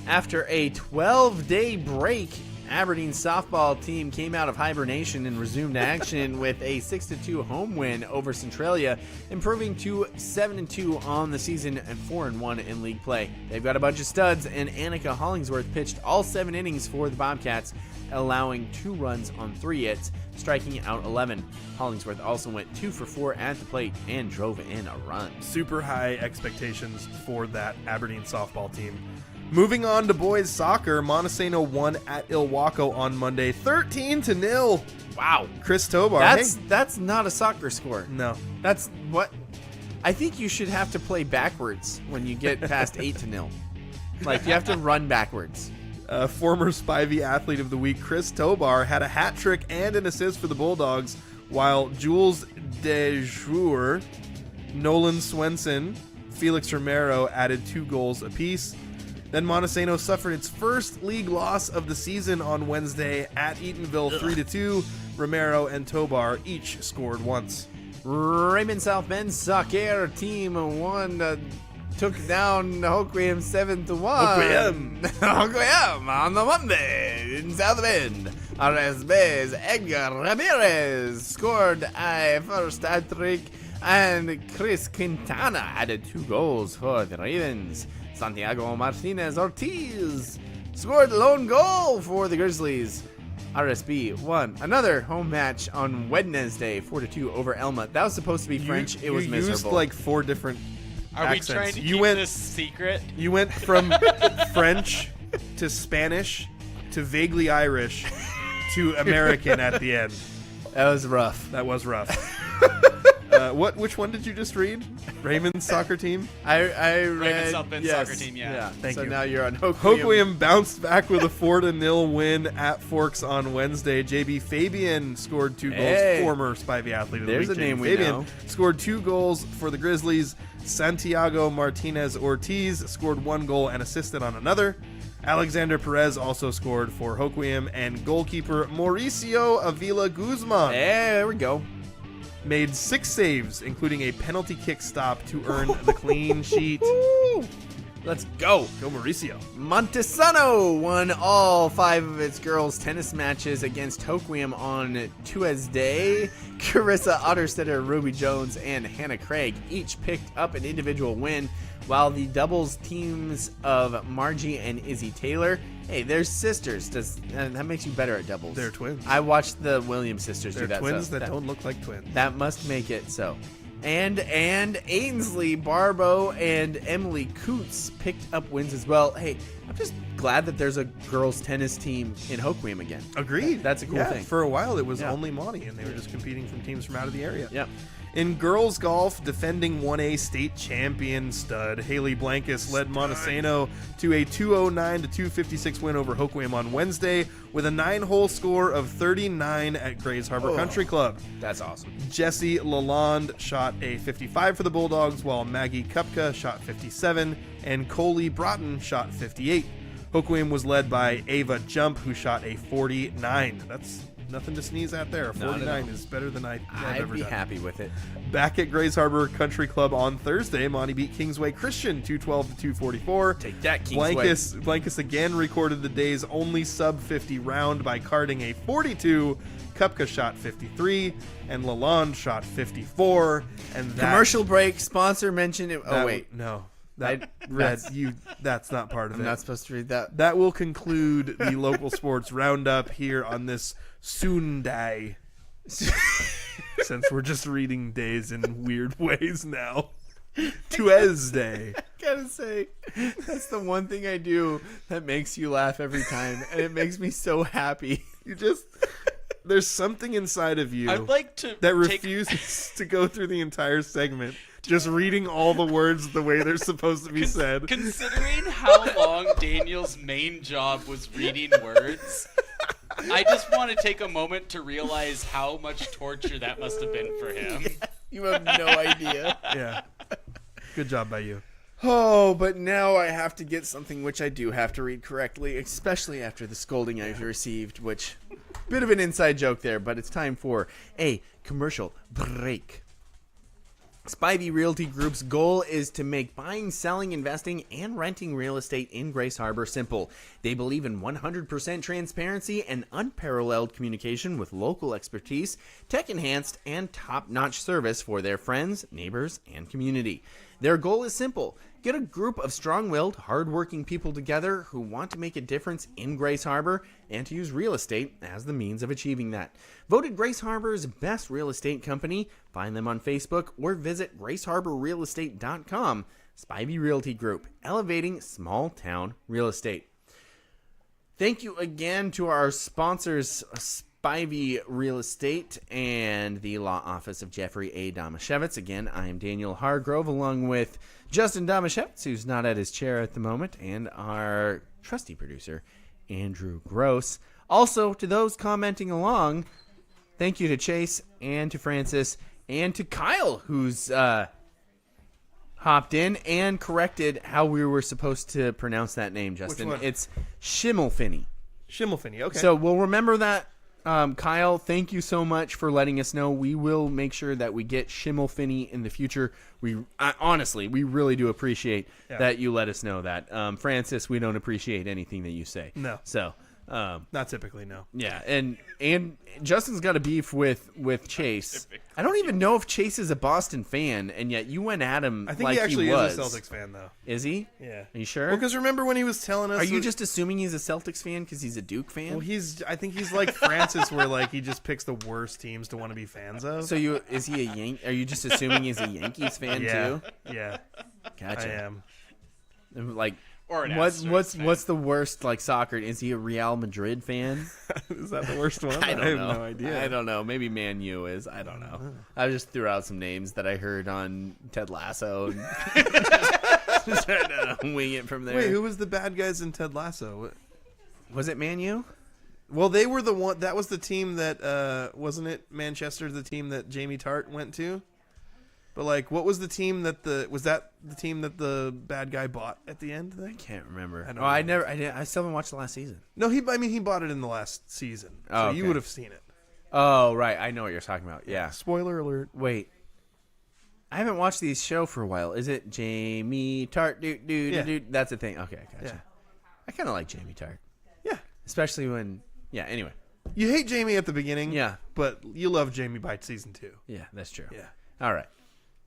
After a 12-day break, Aberdeen softball team came out of hibernation and resumed action with a 6-2 home win over Centralia, improving to 7-2 on the season and 4-1 in league play. They've got a bunch of studs, and Annika Hollingsworth pitched all 7 innings for the Bobcats, allowing 2 runs on 3 hits, striking out 11. Hollingsworth also went 2 for 4 at the plate and drove in a run. Super high expectations for that Aberdeen softball team. Moving on to boys soccer, Montesano won at Ilwaco on Monday, 13-0. Wow. Chris Tobar. That's not a soccer score. No. That's what I think you should have to play backwards when you get past 8-0. Like, you have to run backwards. Former Spivey Athlete of the Week, Chris Tobar, had a hat trick and an assist for the Bulldogs, while Jules Dejour, Nolan Swenson, Felix Romero added 2 goals apiece. Then Montesano suffered its first league loss of the season on Wednesday at Eatonville, 3-2. Romero and Tobar each scored once. Raymond South Bend soccer team took down Hoquiam 7-1. Hoquiam on the Monday in South Bend. RSB's Edgar Ramirez scored a first hat trick, and Chris Quintana added 2 goals for the Ravens. Santiago Martinez Ortiz scored the lone goal for the Grizzlies. RSB won another home match on Wednesday, 4-2 over Elma. That was supposed to be French. It was miserable. You used like 4 different Are accents. we trying to keep this secret? You went from French to Spanish to vaguely Irish to American at the end. That was rough. That was rough. Which one did you just read? Raymond's soccer team? I read Raymond South Bend soccer team, yeah. Thank so you. now you're on Hoquiam. Hoquiam bounced back with a 4-0 win at Forks on Wednesday. JB Fabian scored 2 goals. Hey. Former Spivey Athlete of the There's Week. a name JB we Fabian know. scored 2 goals for the Grizzlies. Santiago Martinez Ortiz scored 1 goal and assisted on another. Alexander Perez also scored for Hoquiam, and goalkeeper Mauricio Avila Guzman There we go. made 6 saves, including a penalty kick stop to earn the clean sheet. Let's go. Go Mauricio. Montesano won all 5 of its girls' tennis matches against Hoquiam on Tuesday. Carissa Otterstetter, Ruby Jones, and Hannah Craig each picked up an individual win, while the doubles teams of Margie and Izzy Taylor, hey, they're sisters. That makes you better at doubles. They're twins. I watched the Williams sisters They're do that. twins so that don't look like twins. That must make it so. And Ainsley Barbo and Emily Coots picked up wins as well. Hey, I'm just glad that there's a girls tennis team in Hoquiam again. Agreed. That's a cool Yeah, thing. For a while, it was Yeah. only Monty, and they were just competing from teams from out of the area. Yep. In girls golf, defending 1A state champion stud Haley Blankus led Montesano to a 209-256 win over Hoquiam on Wednesday with a 9-hole score of 39 at Grays Harbor Country Club. That's awesome. Jessie Lalonde shot a 55 for the Bulldogs, while Maggie Kupka shot 57. and Coley Broughton shot 58. Hoquiam was led by Ava Jump, who shot a 49. That's nothing to sneeze at there. 49 is better than I've ever I'd be done. happy with it. Back at Grays Harbor Country Club on Thursday, Monty beat Kingsway Christian 212 to 244. Take that, Kingsway. Blankus again recorded the day's only sub 50 round by carding a 42. Kupka shot 53, and Lalonde shot 54. And that, Commercial break. Sponsor mentioned it. Oh, wait. No. That's not part of it. I'm not supposed to read that. That will conclude the local sports roundup here on this Sunday. Since we're just reading days in weird ways now. Tuesday. Gotta say, that's the one thing I do that makes you laugh every time, and it makes me so happy. There's something inside of you I'd like to that refuses to go through the entire segment just reading all the words the way they're supposed to be said. Considering how long Daniel's main job was reading words, I just want to take a moment to realize how much torture that must have been for him. You have no idea. Yeah. Good job by you. Oh, but now I have to get something which I do have to read correctly, especially after the scolding I've received, which, bit of an inside joke there, but it's time for a commercial break. Spivey Realty Group's goal is to make buying, selling, investing, and renting real estate in Grace Harbor simple. They believe in 100% transparency and unparalleled communication with local expertise, tech-enhanced, and top-notch service for their friends, neighbors, and community. Their goal is simple. Get a group of strong-willed, hard-working people together who want to make a difference in Grace Harbor and to use real estate as the means of achieving that. Voted Grace Harbor's best real estate company. Find them on Facebook or visit graceharborrealestate.com. Spivey Realty Group, elevating small-town real estate. Thank you again to our sponsors, Spivey Real Estate and the Law Office of Jeffrey A. Domashevitz. Again, I am Daniel Hargrove, along with Justin Domashevitz, who's not at his chair at the moment, and our trusty producer, Andrew Gross. Also, to those commenting along, thank you to Chase and to Francis and to Kyle, who's hopped in and corrected how we were supposed to pronounce that name, Justin. Which one? It's Schimmelfinney. Schimmelfinney, okay. So we'll remember that. Kyle, thank you so much for letting us know. We will make sure that we get Schimmelfinney in the future. Honestly, we really do appreciate that you let us know that. Francis, we don't appreciate anything that you say. No. So, not typically, no. yeah, and Justin's got a beef with Chase. I don't even know if Chase is a Boston fan, and yet you went at him. I think like he actually was. is a Celtics fan, though. Is he? Yeah. Are you sure? Well, because remember when he was telling us... Are you just assuming he's a Celtics fan because he's a Duke fan? Well, I think he's like Francis, where like he just picks the worst teams to want to be fans of. So is he a Are you just assuming he's a Yankees fan too? Yeah. Gotcha. I am. Like, Or an what's Astros fan. what's the worst like soccer? Is he a Real Madrid fan? Is that the worst one? I don't have know. no idea. I don't know. Maybe Man U is. I don't know. I just threw out some names that I heard on Ted Lasso. And just trying to wing it from there. Wait, who was the bad guys in Ted Lasso? was it? Man U? Well, they were the one. That was the team that wasn't it Manchester, the team that Jamie Tart went to. But like, what was the team that was that the team that the bad guy bought at the end? I think. Can't remember. don't I know. I still haven't watched the last season. No, he bought it in the last season, so Oh, you okay. would have seen it. Oh, right. I know what you're talking about. Yeah. Spoiler alert. Wait. I haven't watched these show for a while. Is it Jamie Tart? Yeah. That's a thing. Okay, gotcha. Yeah. I kind of like Jamie Tart, Yeah. especially when. Yeah. Anyway. You hate Jamie at the beginning. Yeah. But you love Jamie by season 2. Yeah, that's true. Yeah. All right.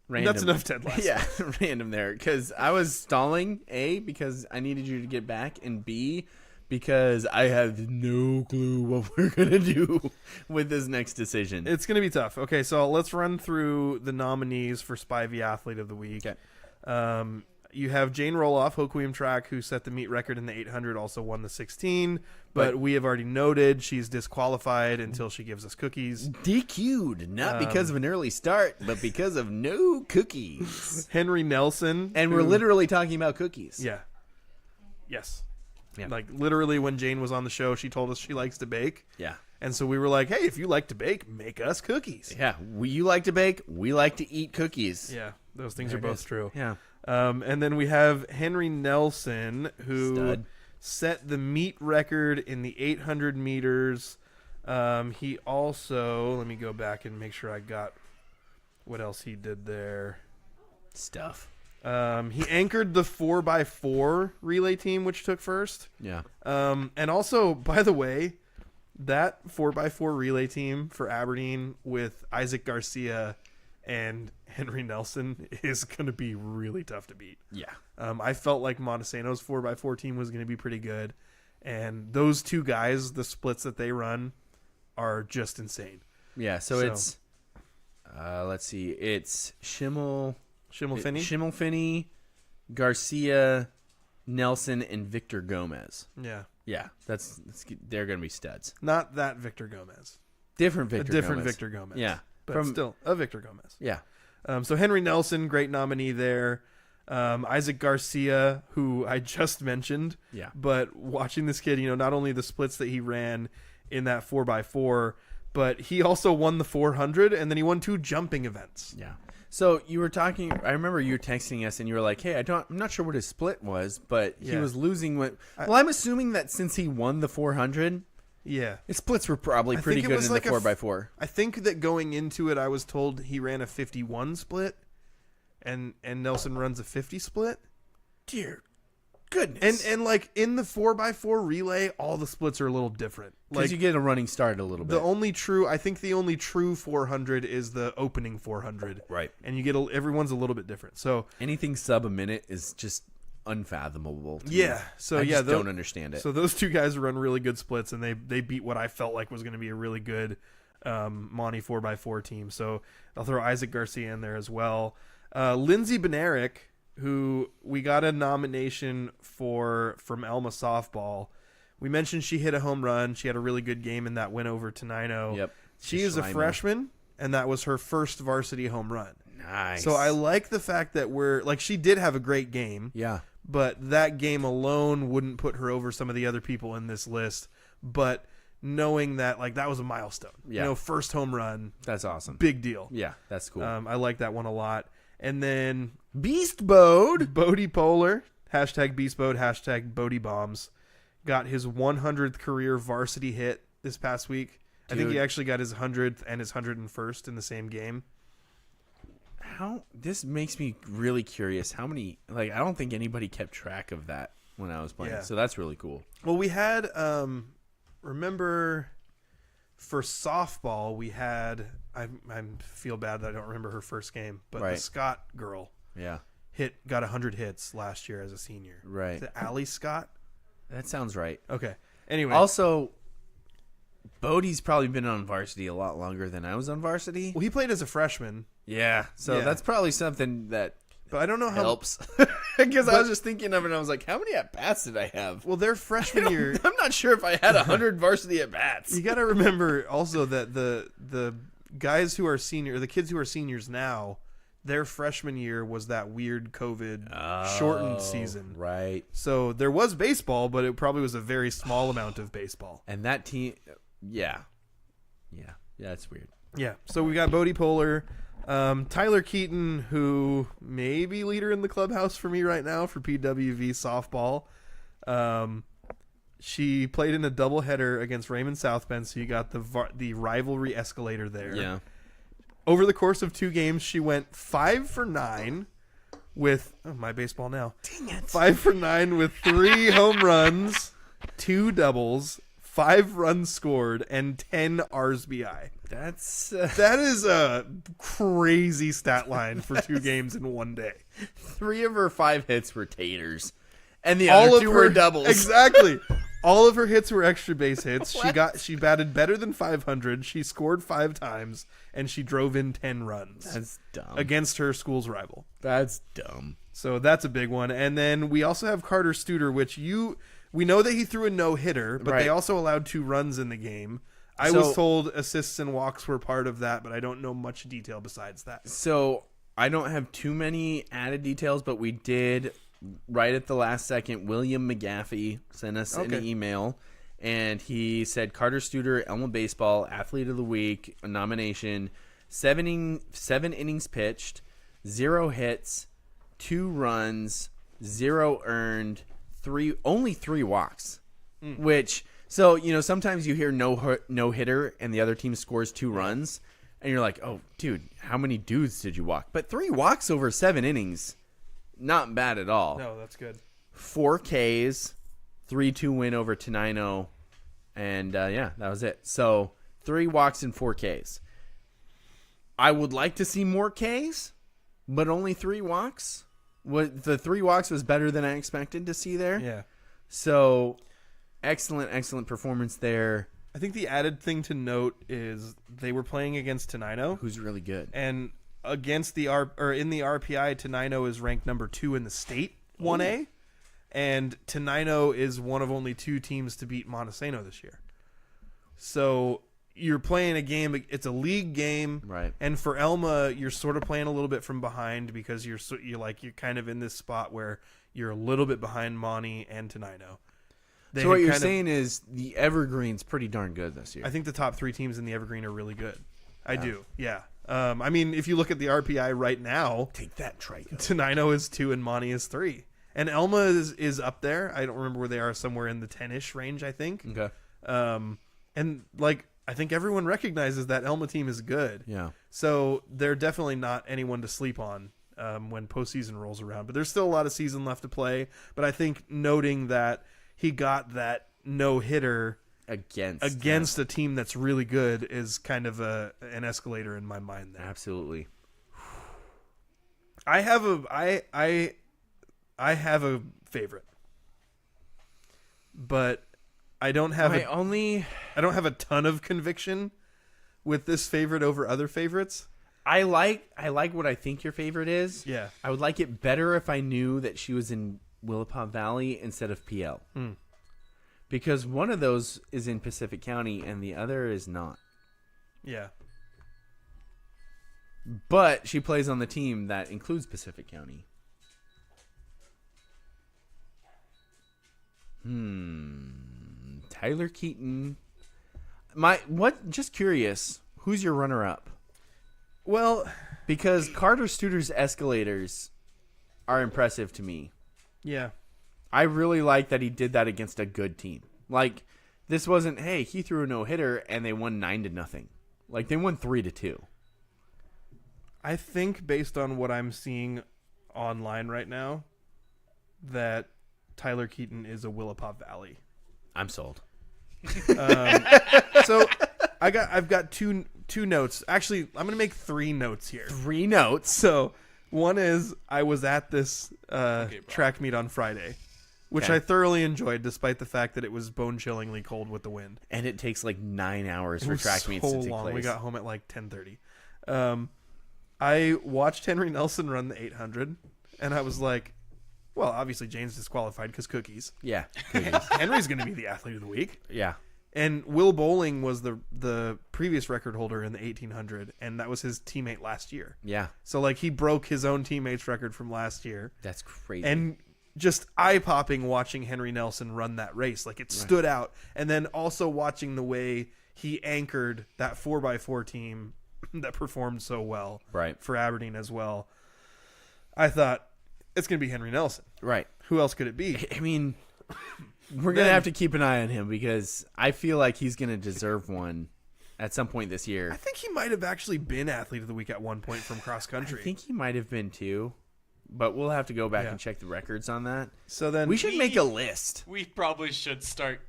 Random. That's enough Ted Lasso. Yeah, random there. Because I was stalling, A, because I needed you to get back, and B, because I have no clue what we're going to do with this next decision. It's going to be tough. Okay, so let's run through the nominees for Spivey Athlete of the Week. Okay. You have Jane Roloff, Hoquiam Track, who set the meet record in the 800, also won the 16. But we have already noted she's disqualified until she gives us cookies. DQ'd, not because of an early start, but because of no cookies. Henry Nelson. And we're literally talking about cookies. Yeah. Yes. Yeah. Like, literally, when Jane was on the show, she told us she likes to bake. Yeah. And so we were like, hey, if you like to bake, make us cookies. Yeah. You like to bake, we like to eat cookies. Yeah, those things are both true. Yeah. And then we have Henry Nelson, who Stud. set the meet record in the 800 meters. He also, let me go back and make sure I got what else he did there. Stuff. He anchored the 4x4 relay team, which took first. Yeah. And also, by the way, that 4x4 relay team for Aberdeen with Isaac Garcia and Henry Nelson is going to be really tough to beat. Yeah. I felt like Montesano's 4x4 team was going to be pretty good. And those two guys, the splits that they run, are just insane. Yeah, so it's, let's see, it's Schimmelfinney, Garcia, Nelson, and Victor Gomez. Yeah. Yeah, they're going to be studs. Not that Victor Gomez. Different Victor Gomez. Victor Gomez. Yeah. But still, a Victor Gomez. Yeah. So Henry Nelson, great nominee there. Isaac Garcia, who I just mentioned. Yeah. But watching this kid, not only the splits that he ran in that 4x4, but he also won the 400, and then he won 2 jumping events. Yeah. So you were talking. I remember you were texting us, and you were like, "Hey, I'm not sure what his split was, but he was losing." I'm assuming that since he won the 400, yeah, his splits were probably pretty good in the 4x4. I think that going into it, I was told he ran a 51 split, and Nelson runs a 50 split. Dear goodness! And like in the 4x4 relay, all the splits are a little different. Because you get a running start a little bit. The only true 400 is the opening 400, right? And you get everyone's a little bit different. So anything sub a minute is just unfathomable. To yeah. me. So I yeah, just don't understand it. So those two guys run really good splits, and they beat what I felt like was going to be a really good Monty 4x4 team. So I'll throw Isaac Garcia in there as well. Lindsey Benaric, who we got a nomination from Elma softball. We mentioned she hit a home run. She had a really good game in that win over Tenino. Yep. She is a freshman, and that was her first varsity home run. Nice. So I like the fact that she did have a great game. Yeah. But that game alone wouldn't put her over some of the other people in this list. But knowing that, that was a milestone. Yeah. First home run. That's awesome. Big deal. Yeah, that's cool. I like that one a lot. And then Beast Bode. Bodie Polar, #Beast Bode, #Bodie Bombs, got his 100th career varsity hit this past week. Dude. I think he actually got his 100th and his 101st in the same game. This makes me really curious. How many? I don't think anybody kept track of that when I was playing. Yeah. So that's really cool. Well, we had remember for softball we had. I feel bad that I don't remember her first game, but the Scott girl, got 100 hits last year as a senior. Right. Is it Allie Scott? That sounds right. Okay. Anyway. Also, Bodie's probably been on varsity a lot longer than I was on varsity. Well, he played as a freshman. Yeah. So that's probably something that but I don't know how helps. Because I was just thinking of it and I was like, how many at-bats did I have? Well, their freshman year. I'm not sure if I had 100 varsity at-bats. You got to remember also that the guys who are the kids who are seniors now, their freshman year was that weird COVID shortened season. Right. So there was baseball, but it probably was a very small amount of baseball. And that team, yeah, it's weird. Yeah. So we got Bodie Polar, Tyler Keaton, who may be leader in the clubhouse for me right now for PWV softball. She played in a doubleheader against Raymond South Bend, so you got the rivalry escalator there. Yeah. Over the course of 2 games, she went 5 for 9 with my baseball now. Dang it. 5 for 9 with 3 home runs, 2 doubles, 5 runs scored, and 10 RSBI. That is a crazy stat line for 2 games in one day. 3 of her 5 hits were taters, and the other 2 were doubles. Exactly. All of her hits were extra base hits. She batted better than 500. She scored 5 times, and she drove in 10 runs. That's dumb. Against her school's rival. That's dumb. So that's a big one. And then we also have Carter Studer, which we know that he threw a no-hitter, but they also allowed 2 runs in the game. I was told assists and walks were part of that, but I don't know much detail besides that. So I don't have too many added details, but we did, right at the last second, William McGaffey sent us an email, and he said Carter Studer, Elma Baseball, Athlete of the Week, a nomination, 7 innings pitched, 0 hits, 2 runs, 0 earned, only 3 walks. Which, so, sometimes you hear no hitter and the other team scores 2 runs, and you're like, oh, dude, how many dudes did you walk? But 3 walks over 7 innings, not bad at all. No, that's good. 4 Ks, 3-2 win over Tenino, and that was it. So 3 walks and 4 Ks. I would like to see more Ks, but only 3 walks. The 3 walks was better than I expected to see there. Yeah. So excellent performance there. I think the added thing to note is they were playing against Tenino, Who's really good. and against in the RPI, Tenino is ranked number 2 in the state, 1A, and Tenino is one of only 2 teams to beat Montesano this year. So you're playing a game; it's a league game, Right. And for Elma, you're sort of playing a little bit from behind because you're kind of in this spot where you're a little bit behind Monty and Tenino. So what you're saying is the Evergreen's pretty darn good this year. I think the top 3 teams in the Evergreen are really good. I do, yeah. I mean, if you look at the RPI right now, Take that, Trico. Tenino is 2 and Monty is 3. And Elma is up there. I don't remember where they are, somewhere in the 10-ish range, I think. Okay. And, I think everyone recognizes that Elma team is good. Yeah. So they're definitely not anyone to sleep on when postseason rolls around. But there's still a lot of season left to play. But I think noting that he got that no-hitter against a team that's really good is kind of an escalator in my mind there. Absolutely. I have a favorite, but I don't have a ton of conviction with this favorite over other favorites. I like what I think your favorite is. Yeah. I would like it better if I knew that she was in Willapa Valley instead of PL. Because one of those is in Pacific County and the other is not. Yeah. But she plays on the team that includes Pacific County. Tyler Keaton. Just curious, who's your runner-up? Well, because Carter Studer's escalators are impressive to me. Yeah. I really like that he did that against a good team. This wasn't, hey, he threw a no-hitter and they won 9-0. They won 3-2. I think based on what I'm seeing online right now, that Tyler Keaton is a Willapa Valley. I'm sold. So I've got two notes. Actually, I'm gonna make 3 notes here. 3 notes. So one is I was at this track meet on Friday, which I thoroughly enjoyed, despite the fact that it was bone-chillingly cold with the wind. And it takes 9 hours for track meets to take place. We got home at 10:30. I watched Henry Nelson run the 800, and I was like, well, obviously Jane's disqualified because cookies. Yeah. Henry's going to be the athlete of the week. Yeah. And Will Bowling was the previous record holder in the 1800, and that was his teammate last year. Yeah. So, he broke his own teammate's record from last year. That's crazy. And just eye-popping watching Henry Nelson run that race. It stood out. And then also watching the way he anchored that 4x4 team that performed so well for Aberdeen as well. I thought, it's going to be Henry Nelson. Right. Who else could it be? I mean, we're going to have to keep an eye on him because I feel like he's going to deserve one at some point this year. I think he might have actually been athlete of the week at one point from cross country. I think he might have been too, but we'll have to go back and check the records on that. So then we should make a list. We probably should start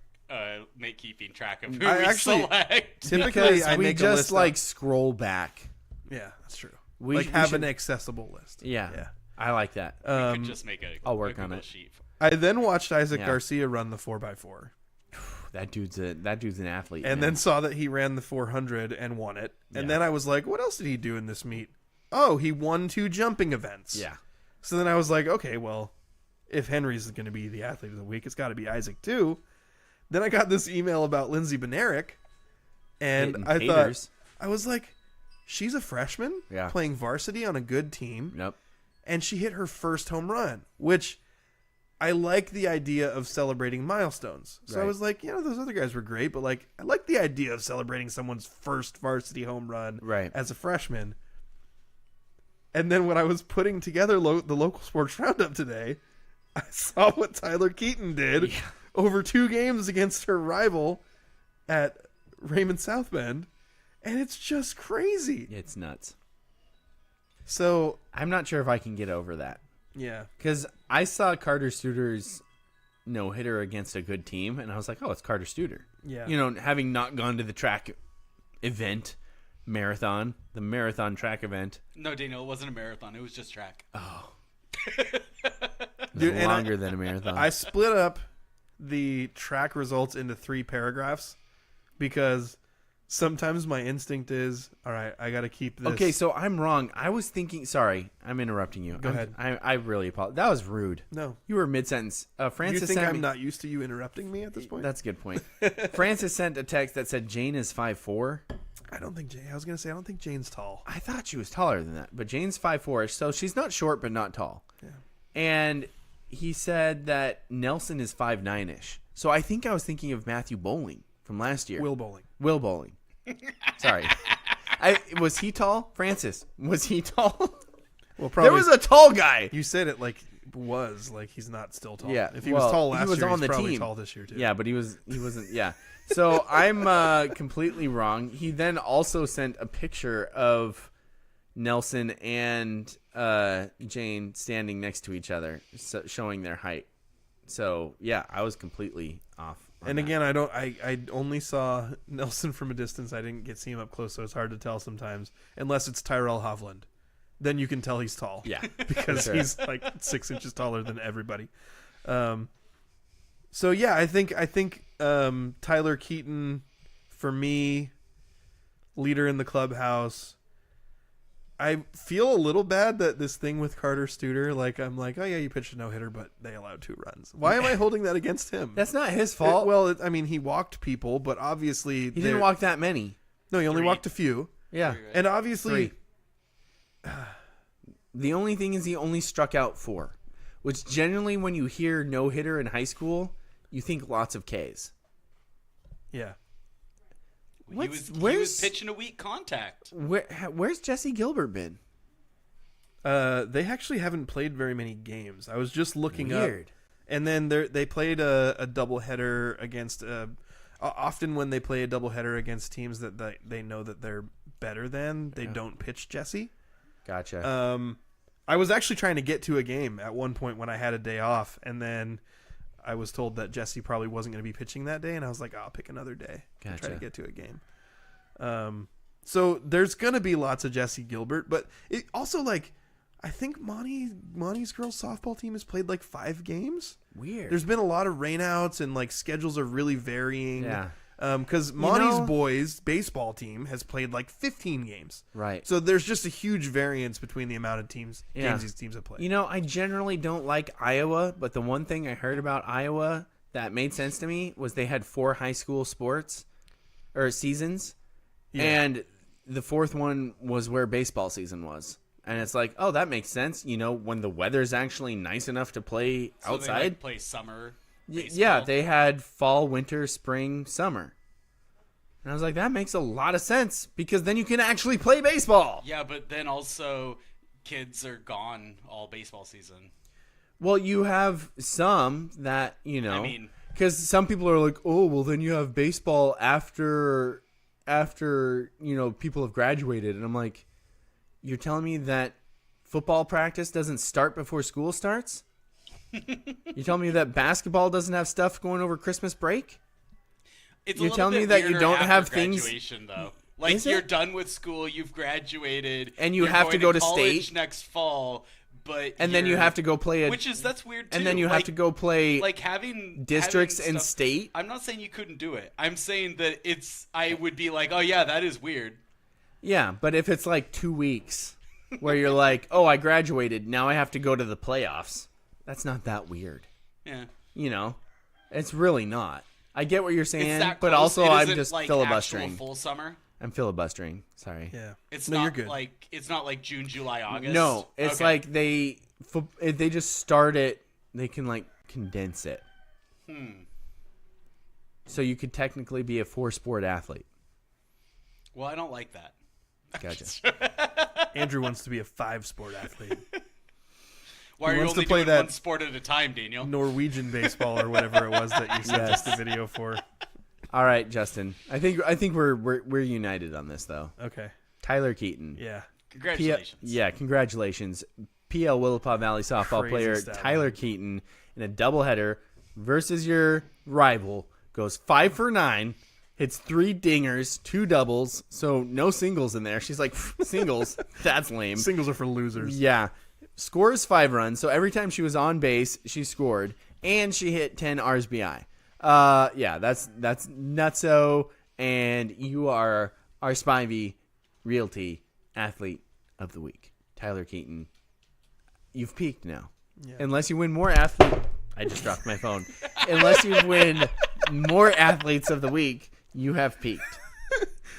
keeping track of who I we actually select. Typically, I we make just a list scroll back. Yeah, that's true. We have should, an accessible list. Yeah. I like that. We could just make I'll work on Google it. sheet. I then watched Isaac Garcia run the 4x4. That dude's an athlete. And then saw that he ran the 400 and won it. And then I was like, what else did he do in this meet? Oh, he won 2 jumping events. Yeah. So then I was like, okay, well, if Henry's going to be the athlete of the week, it's got to be Isaac too. Then I got this email about Lindsay Benerick, and I was like, she's a freshman playing varsity on a good team. Yep. And she hit her first home run, which I like the idea of celebrating milestones. So I was like, those other guys were great, but I like the idea of celebrating someone's first varsity home run as a freshman. And then when I was putting together the local sports roundup today, I saw what Tyler Keaton did over 2 games against her rival at Raymond South Bend, and it's just crazy. It's nuts. So I'm not sure if I can get over that. yeah, Because I saw Carter Studer's no-hitter against a good team, and I was like, oh, it's Carter Studer. Yeah. You know, having not gone to the track event, the marathon track event. No, Daniel, it wasn't a marathon. It was just track. Oh. Dude, and Longer than a marathon. I split up the track results into 3 paragraphs because sometimes my instinct is, all right, I got to keep this. Okay, so I'm wrong. I was thinking. Sorry, I'm interrupting you. Go ahead. I really apologize. That was rude. No. You were mid-sentence. You Francis think sent I'm me- not used to you interrupting me at this point? That's a good point. Francis sent a text that said Jane is 5'4". I don't think I was going to say I don't think Jane's tall. I thought she was taller than that, but Jane's 5'4", so she's not short but not tall. Yeah. And he said that Nelson is 5'9"ish. So I think I was thinking of Matthew Bowling from last year. Will Bowling. Will Bowling. Sorry. Was he tall? Francis, was he tall? Well, probably. There was a tall guy. You said it like he's not still tall. Yeah. If he was tall last he was year, on he's the probably team. tall this year too. Yeah, but he wasn't. Yeah. So I'm completely wrong. He then also sent a picture of Nelson and Jane standing next to each other, showing their height. So yeah, I was completely off. And again, I only saw Nelson from a distance. I didn't see him up close, so it's hard to tell sometimes. Unless it's Tyrell Hovland. Then you can tell he's tall. Yeah. Because Sure. he's like 6 inches taller than everybody. So yeah, I think Tyler Keaton, for me, leader in the clubhouse. I feel a little bad that this thing with Carter Studer, like I'm like, oh yeah, you pitched a no-hitter, but they allowed 2 runs. Why am I holding that against him? That's not his fault. I mean, he walked people, but obviously he didn't walk that many. No, he only 3. walked a few, Yeah. and obviously, 3. The only thing is he only struck out 4, which generally when you hear no-hitter in high school, you think lots of Ks. yeah. He What's- was where's- pitching a weak contact. Where's Jesse Gilbert been? They actually haven't played very many games. I was just looking Weird. up, and then they played a doubleheader against. Often when they play a doubleheader against teams that they know that they're better than, they don't pitch Jesse. Gotcha. I was actually trying to get to a game at one point when I had a day off, and then I was told that Jesse probably wasn't going to be pitching that day, and I was like, I'll pick another day and try to Gotcha. get to a game. So there's going to be lots of Jesse Gilbert, but it also, like, I think Monty's girls softball team has played like 5 games. Weird. There's been a lot of rainouts, and like schedules are really varying. Yeah. Because Monty's boys baseball team has played like 15 games. Right. So there's just a huge variance between the amount of games Yeah. these teams have played. You know, I generally don't like Iowa, but the one thing I heard about Iowa that made sense to me was they had 4 high school sports or seasons, and the 4th one was where baseball season was. And it's like, oh, that makes sense. You know, when the weather's actually nice enough to play So outside. they like play summer. Baseball. Yeah, they had fall, winter, spring, summer. And I was like, that makes a lot of sense because then you can actually play baseball. Yeah, but then also kids are gone all baseball season. Well, you have some that, you know, I mean, because some people are like, oh, well, then you have baseball after, you know, people have graduated. And I'm like, you're telling me that football practice doesn't start before school starts? You telling me that basketball doesn't have stuff going over Christmas break? it's You're a little telling bit me that you weirder don't after have things- graduation, though. Like Is you're it? done with school, you've graduated, And you you're have to going go to college state. next fall, but And then you you're- have to go play that's weird too. and then you have to go play like having districts having and stuff- state. I'm not saying you couldn't do it. I'm saying that I would be like, oh yeah, that is weird. Yeah, but if it's like 2 weeks where you're like, oh, I graduated, now I have to go to the playoffs, that's not that weird. Yeah. You know, it's really not. I get what you're saying, It's that but close. also It I'm isn't just like filibustering. actual full summer. I'm filibustering. Sorry. Yeah. It's No, not you're good. like it's not like June, July, August. No, it's Okay. like they just start it. They can like condense it. So you could technically be a 4-sport athlete. Well, I don't like that. Gotcha. Andrew wants to be a 5-sport athlete. Why are you wants to only play doing that one sport at a time, Daniel? Norwegian baseball or whatever it was that you sent us the video for. All right, Justin. I think we're united on this though. Okay. Tyler Keaton. Yeah. Congratulations. Congratulations. PL Willapa Valley softball Crazy player stat Tyler line. Keaton in a doubleheader versus your rival goes 5 for 9, hits 3 dingers, 2 doubles, so no singles in there. She's like, singles? That's lame. Singles are for losers. Yeah. Scores 5 runs, so every time she was on base, she scored, and she hit 10 RSBI. That's nutso, and you are our Spivey Realty Athlete of the Week. Tyler Keaton, you've peaked now. Yeah. Unless you win more athlete... I just dropped my phone. Unless you win more Athletes of the Week, you have peaked.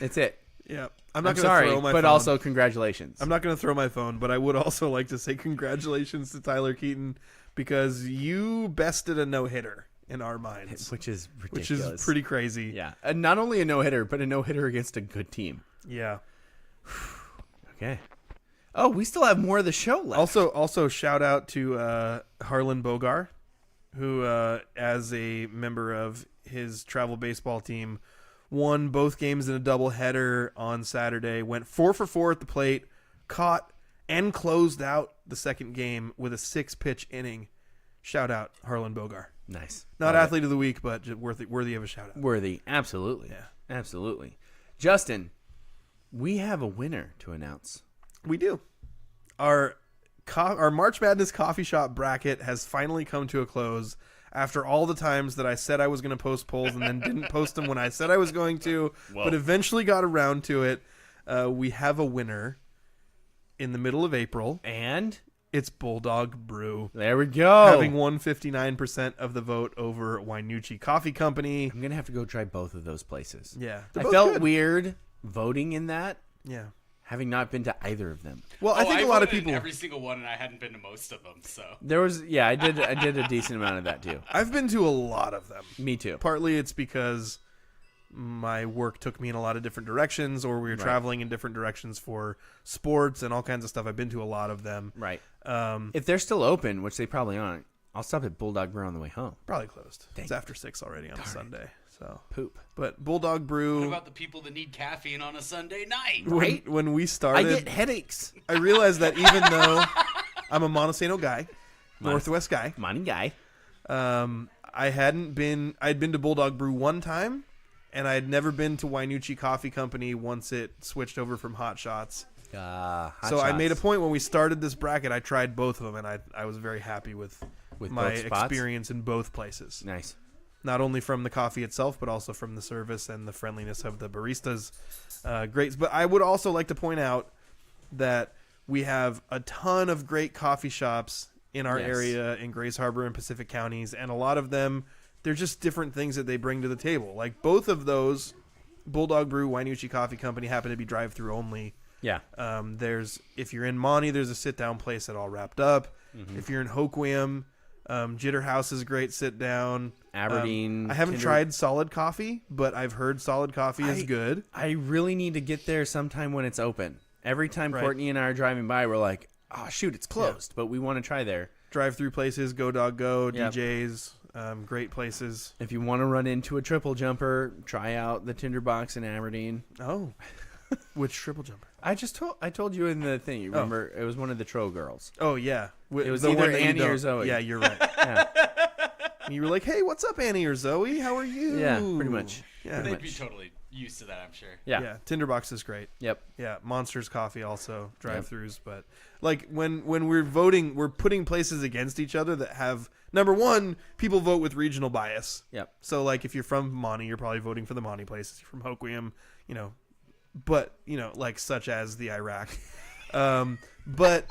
That's it. Yeah. I'm not going to sorry, throw my but phone. also congratulations. I'm not going to throw my phone, but I would also like to say congratulations to Tyler Keaton because you bested a no-hitter in our minds. Which is ridiculous. Which is pretty crazy. Yeah. And not only a no-hitter, but a no-hitter against a good team. Yeah. Okay. Oh, we still have more of the show left. Also shout out to Harlan Bogar, who, as a member of his travel baseball team, won both games in a doubleheader on Saturday, went 4 for 4 at the plate, caught and closed out the second game with a 6-pitch inning. Shout out Harlan Bogar. Nice. Not athlete of the week, but just worthy of a shout out. Worthy. Absolutely. Yeah. Absolutely. Justin, we have a winner to announce. We do. Our March Madness coffee shop bracket has finally come to a close after all the times that I said I was going to post polls and then didn't post them when I said I was going to, but eventually got around to it. We have a winner in the middle of April, And it's Bulldog Brew, there we go. having won 59% of the vote over Wainucci Coffee Company. I'm going to have to go try both of those places. Yeah, I they're both felt good. weird voting in that, Yeah. having not been to either of them. Well, I think a lot of voted in people. every single one, and I hadn't been to most of them. So There was, I did a decent amount of that too. I've been to a lot of them. Me too. Partly it's because my work took me in a lot of different directions, or we were traveling in different directions for sports and all kinds of stuff. I've been to a lot of them. Right. Um, If they're still open, which they probably aren't, I'll stop at Bulldog Brew on the way home. probably closed. Dang It's after 6 already on a Sunday. So, Poop. but Bulldog Brew. what about the people that need caffeine on a Sunday night? When we I started, get headaches. I realized that even though I'm a Montesano guy, Northwest guy, Money guy. I'd been to Bulldog Brew one time, and I had never been to Wainucci Coffee Company once it switched over from Hot Shots. So I made a point when we started this bracket. I tried both of them, and I was very happy with my both spots? experience in both places. Nice. Not only from the coffee itself, but also from the service and the friendliness of the baristas. Great. But I would also like to point out that we have a ton of great coffee shops in our Yes. area in Grace Harbor and Pacific counties, and a lot of them, they're just different things that they bring to the table. Like both of those, Bulldog Brew, Wainucci Coffee Company, happen to be drive-through only. Yeah. If you're in Monty, there's a sit-down place that all wrapped up. If you're in Hoquiam, Jitter House is a great sit-down. Aberdeen. I haven't Kinder- tried Solid Coffee, but I've heard Solid Coffee is good. I really need to get there sometime when it's open. Every time Right. Courtney and I are driving by, we're like, oh, shoot, it's closed. But we want to try there. Drive-through places, Go Dog Go, Yep. DJs, great places. If you want to run into a triple jumper, try out the Tinderbox in Aberdeen. Oh, which triple jumper? I told you in the thing. You remember it was one of the Tro girls. Oh yeah, It was the either one that you Annie or don't- Zoe. Yeah, you're right. Yeah, And you were like, "Hey, what's up, Annie or Zoe? How are you?" Yeah, pretty much. Yeah, They'd be totally used to that, I'm sure. yeah. yeah. Tinderbox is great. Yep. Yeah, Monsters Coffee also drive-throughs, but like when we're voting, we're putting places against each other that have number one, people vote with regional bias. Yep. So like if you're from Monty, you're probably voting for the Monty places. If you're from Hoquiam, but like such as the Iraq. But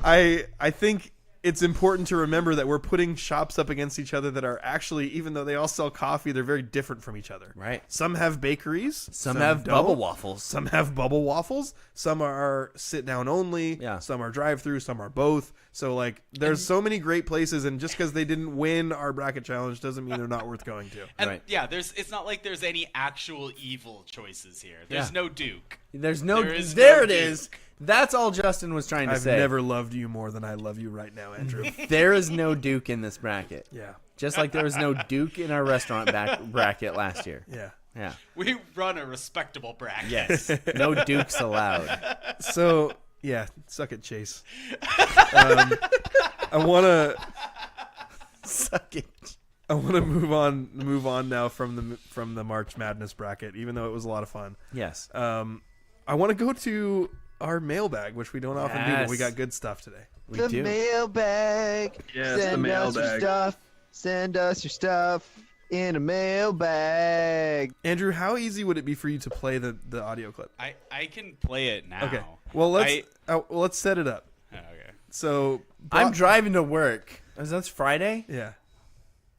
I think it's important to remember that we're putting shops up against each other that are actually, even though they all sell coffee, they're very different from each other. Right. Some have bakeries. Some have don't. bubble waffles. Some have bubble waffles. Some are sit down only. Yeah. Some are drive through. Some are both. So like, there's so many great places, and just because they didn't win our bracket challenge doesn't mean they're not worth going to. And Right. yeah, it's not like there's any actual evil choices here. There's Yeah. no Duke. There is there no it is. Duke. That's all Justin was trying to I've say. never loved you more than I love you right now, Andrew. There is no Duke in this bracket. Yeah. Just like there was no Duke in our restaurant bracket last year. Yeah. Yeah. We run a respectable bracket. Yes. No Dukes allowed. So, yeah, suck it, Chase. I want to Suck it. I want to move on now from the March Madness bracket, even though it was a lot of fun. Yes. I want to go to our mailbag, which we don't often do, but we got good stuff today. We do. Mailbag. Yes, Send the mailbag. Send us your stuff in a mailbag. Andrew, how easy would it be for you to play the audio clip? I can play it now. Okay. Well, let's set it up. Okay. So I'm driving to work. That's Friday? Yeah.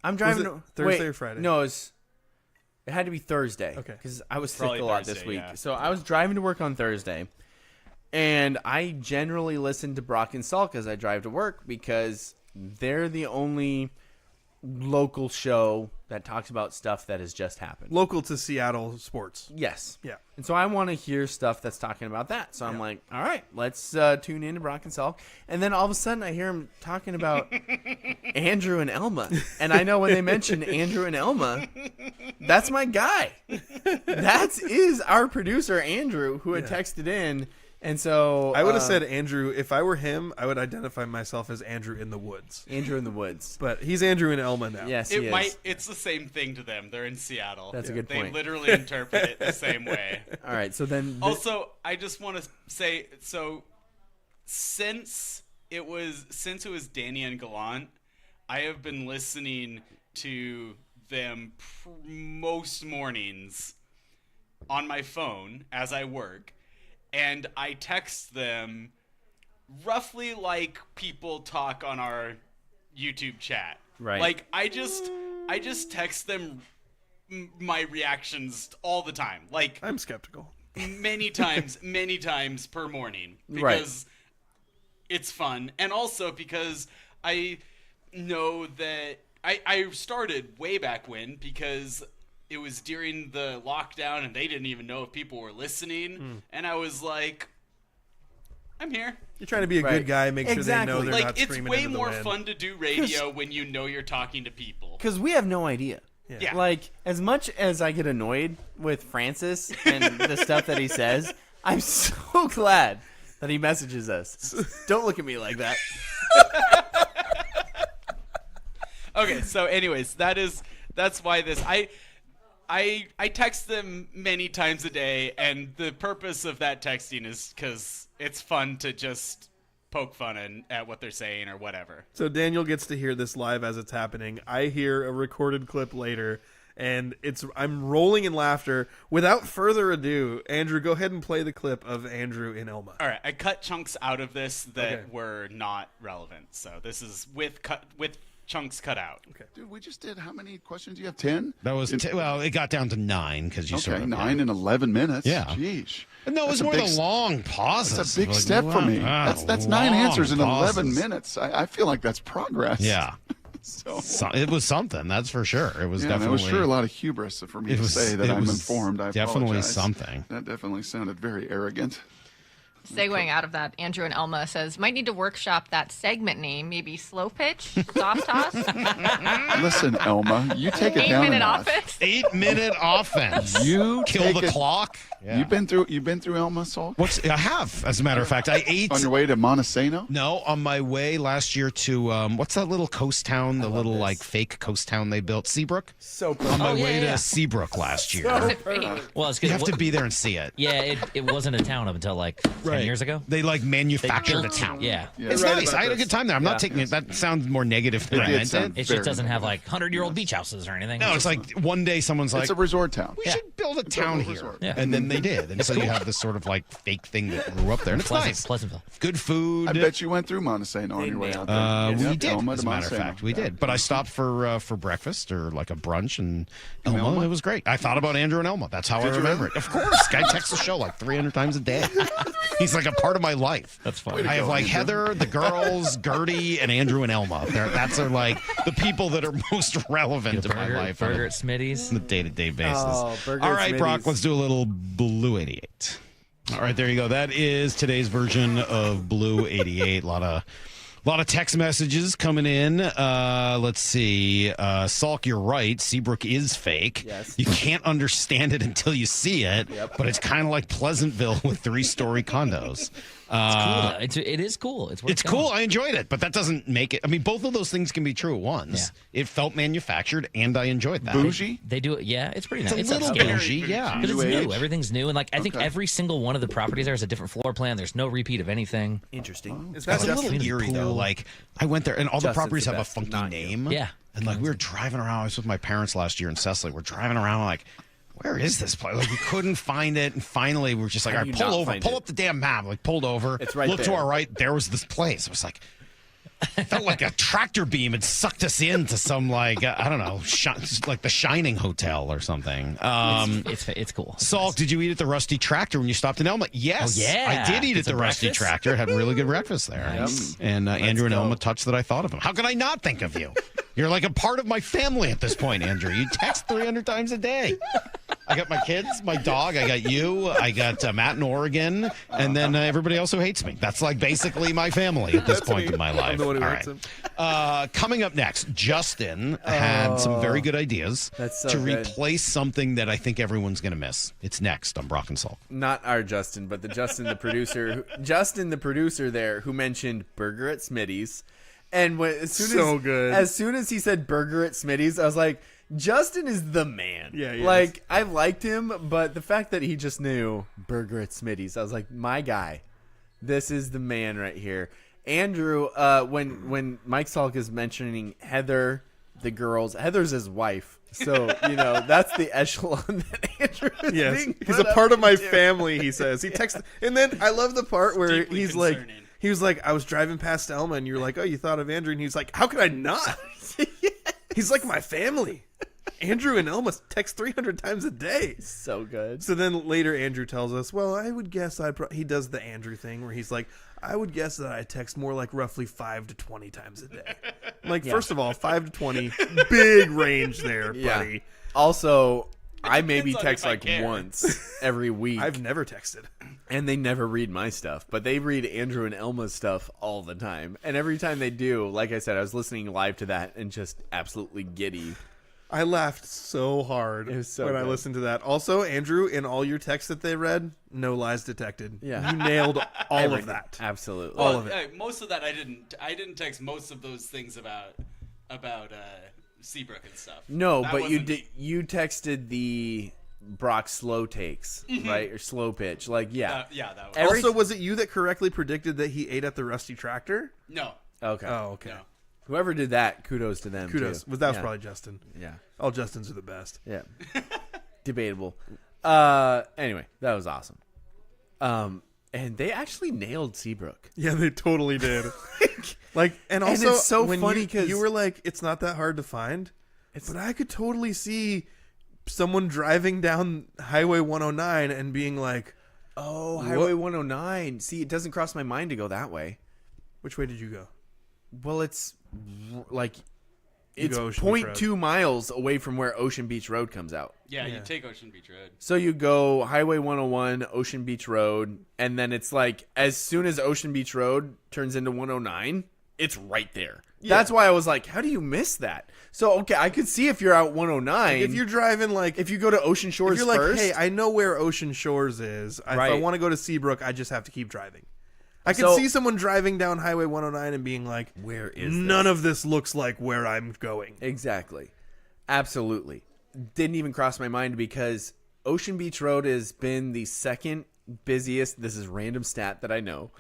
I'm driving it to Thursday or Friday? No, it had to be Thursday. Okay. Because I was sick Probably a lot Thursday, this week. yeah. So I was driving to work on Thursday. And I generally listen to Brock and Salk as I drive to work because they're the only local show that talks about stuff that has just happened. Local to Seattle sports. Yes. Yeah. And so I want to hear stuff that's talking about that. So I'm like, all right, let's tune in to Brock and Salk. And then all of a sudden I hear him talking about Andrew and Elma. And I know when they mention Andrew and Elma, that's my guy. That is our producer, Andrew, who had texted in. And so I would have said Andrew. If I were him, I would identify myself as Andrew in the Woods. Andrew in the Woods. But he's Andrew in Elma now. Yes, he is. It's the same thing to them. They're in Seattle. That's a good They point. literally interpret it the same way. All right, so then Also, I just want to say, so since it was Danny and Gallant, I have been listening to them most mornings on my phone as I work. And I text them roughly like people talk on our YouTube chat. Right. Like I just text them my reactions all the time. Like I'm skeptical. many times per morning Right. because it's fun, and also because I know that I started way back when because it was during the lockdown and they didn't even know if people were listening. And I was like, I'm here. You're trying to be a Right. good guy, make sure they know Exactly. they're Like, not it's screaming way into the more wind. fun to do radio when you know you're talking to people. because we have no idea. Yeah. Like, as much as I get annoyed with Francis and the stuff that he says, I'm so glad that he messages us. Don't look at me like that. Okay, so anyways, that's why this I text them many times a day, and the purpose of that texting is because it's fun to just poke fun at what they're saying or whatever. So Daniel gets to hear this live as it's happening. I hear a recorded clip later, and I'm rolling in laughter. Without further ado, Andrew, go ahead and play the clip of Andrew in Elma. All right, I cut chunks out of this that Okay. were not relevant, so this is with chunks cut out. Okay. Dude, we just did how many questions? You have 10? That was well. It got down to 9 because you sort Okay, of 9 in 11 minutes. Yeah. Jeez. No, it was That's a more big the long pauses. That's a big Like, step for wow, me. wow, That's 9 long answers in 11 pauses. minutes. I feel like that's progress. Yeah, So, it was something. That's for sure. It was yeah, definitely. that was sure a lot of hubris for me It to was- say that it I'm was informed. I definitely apologize. something. That definitely sounded very arrogant. Segueing out of that, Andrew and Elma says, might need to workshop that segment name, maybe slow pitch, soft toss, Listen, Elma, you take it down a 8-minute notch. offense. 8-minute offense. You kill take the it- clock. Yeah. You've been through Elma, Salk? I have, as a matter of fact. I ate On your way to Montesano? No, on my way last year to what's that little coast town? The little like fake coast town they built, Seabrook. So On my perfect. way to Seabrook last year. Well, it's You good. have to be there and see it. Yeah, it wasn't a town up until like 10 years ago. They like manufactured a built- town. Yeah. It's right nice. about I had a this. good time there. I'm not taking it. That sounds more negative than It I did meant sound it. It very just doesn't have negative. like 100-year-old beach houses or anything. No, it's like one day someone's like, It's a resort town. we should build a town little here. resort. Yeah. And then they did. And so you have this sort of like fake thing that grew up there. And it's nice. Pleasantville. Good food. I bet you went through Montesano on your way out there. We Yep, did, Elma as to a matter of Montesano. fact. We Yeah. did. But I stopped for breakfast or like a brunch in Elma. Elma? It was great. I thought about Andrew and Elma. That's how I Did you remember really? it. Of course. Guy texts the show like 300 times a day. He's like a part of my life. That's funny. I have like Heather, the girls, Gertie, and Andrew and Elma. That's like the people that are most relevant to my life on Burger at Smitty's. a day-to-day basis. Oh, Burger All at right, Brock, Smitty's. let's do a little Blue 88. All right, there you go. That is today's version of Blue 88. A lot of text messages coming in. Let's see. Salk, you're right. Seabrook is fake. Yes. You can't understand it until you see it, but it's kind of like Pleasantville with 3-story condos. It's cool. It is cool. It's cool. I enjoyed it, but that doesn't make it. I mean, both of those things can be true at once. Yeah. It felt manufactured, and I enjoyed that. Bougie? They do it. Yeah, it's pretty nice. It's a little upscale. bougie, yeah. But it's New new. age. Everything's new, and I think every single one of the properties there is a different floor plan. There's no repeat of anything. Interesting. Is that It's a little eerie, though. Like, I went there, and all the Justin's properties the have a best, funky not you. name. Yeah. And, like, we were driving around. I was with my parents last year in Cecily. We're driving around, like, where is this place? Like, we couldn't find it. And finally, we were just like, How all do right, you pull not over. find Pull it? up the damn map. Like, pulled over. It's right Looked to there. our right. There was this place. It was like, felt like a tractor beam had sucked us into some, like, I don't know, like the Shining Hotel or something. It's cool. Salk, did you eat at the Rusty Tractor when you stopped in Elma? Yes. Oh, yeah. I did eat at It's a the Rusty breakfast? Tractor. Had really good breakfast there. Nice. And Andrew and go. Elma touched that I thought of him. How can I not think of you? You're like a part of my family at this point, Andrew. You text 300 times a day. I got my kids, my dog, I got you, I got Matt in Oregon, and then everybody else who hates me. That's like basically my family at this point in my life. I'm the one who All hates right. him. Coming up next, Justin had some very good ideas That's so to good. replace something that I think everyone's going to miss. It's next on Brock and Salk. Not our Justin, but the Justin, the producer. Justin, the producer there, who mentioned burger at Smitty's. And as soon as he said burger at Smitty's, I was like, Justin is the man. Yeah, he like, I liked him, but the fact that he just knew burger at Smitty's, I was like, my guy. This is the man right here. Andrew, when Mike Salk is mentioning Heather, the girls, Heather's his wife. So, that's the echelon that Andrew is being he's put a part up of my into. family, he says. He texted, and then I love the part where Deeply he's concerning. like, he was like, I was driving past Elma, and you're like, oh, you thought of Andrew, and he's like, how could I not? He's like my family. Andrew and Elma text 300 times a day. So good. So then later Andrew tells us, well, I would guess he does the Andrew thing where he's like, I would guess that I text more like roughly 5 to 20 times a day. I'm like, first of all, 5 to 20, big range there, buddy. Also, I maybe depends on text if I like care. once every week. I've never texted. And they never read my stuff, but they read Andrew and Elma's stuff all the time. And every time they do, like I said, I was listening live to that and just absolutely giddy. I laughed so hard It was so when I good. listened to that. Also, Andrew, in all your texts that they read, no lies detected. Yeah. You nailed all of Everything. that. Absolutely. All of it. Most of that I didn't text most of those things about Seabrook and stuff. No, That but you wasn't- did. You texted the Brock slow takes, right? Or slow pitch. Like, yeah. Yeah, that was Every- Also, was it you that correctly predicted that he ate at the Rusty Tractor? no. Okay. Oh, okay. No. Whoever did that, kudos to them. Kudos. Too. That was Yeah. probably Justin. Yeah. All Justins are the best. Yeah. Debatable. Anyway, that was awesome. And they actually nailed Seabrook. Yeah, they totally did. And also, it's so when funny you 'cause- were like, it's not that hard to find. But I could totally see someone driving down Highway 109 and being like, Oh, Highway 109. See, it doesn't cross my mind to go that way. which way did you go? Well, it's like it's go Ocean Beach 0.2 miles away from where Ocean Beach Road comes out. Yeah, Yeah. you take Ocean Beach Road. So you go Highway 101, Ocean Beach Road, and then it's like as soon as Ocean Beach Road turns into 109, it's right there. That's why I was like, how do you miss that? So, okay, I could see if you're out 109. If you're driving if you go to Ocean if Shores you're like, first. hey, I know where Ocean Shores is. If I Right. want to go to Seabrook, I just have to keep driving. I could So- see someone driving down Highway 109 and being like, Where is none this? of this looks like where I'm going. Exactly. Absolutely. Didn't even cross my mind because Ocean Beach Road has been the second busiest. This is random stat that I know.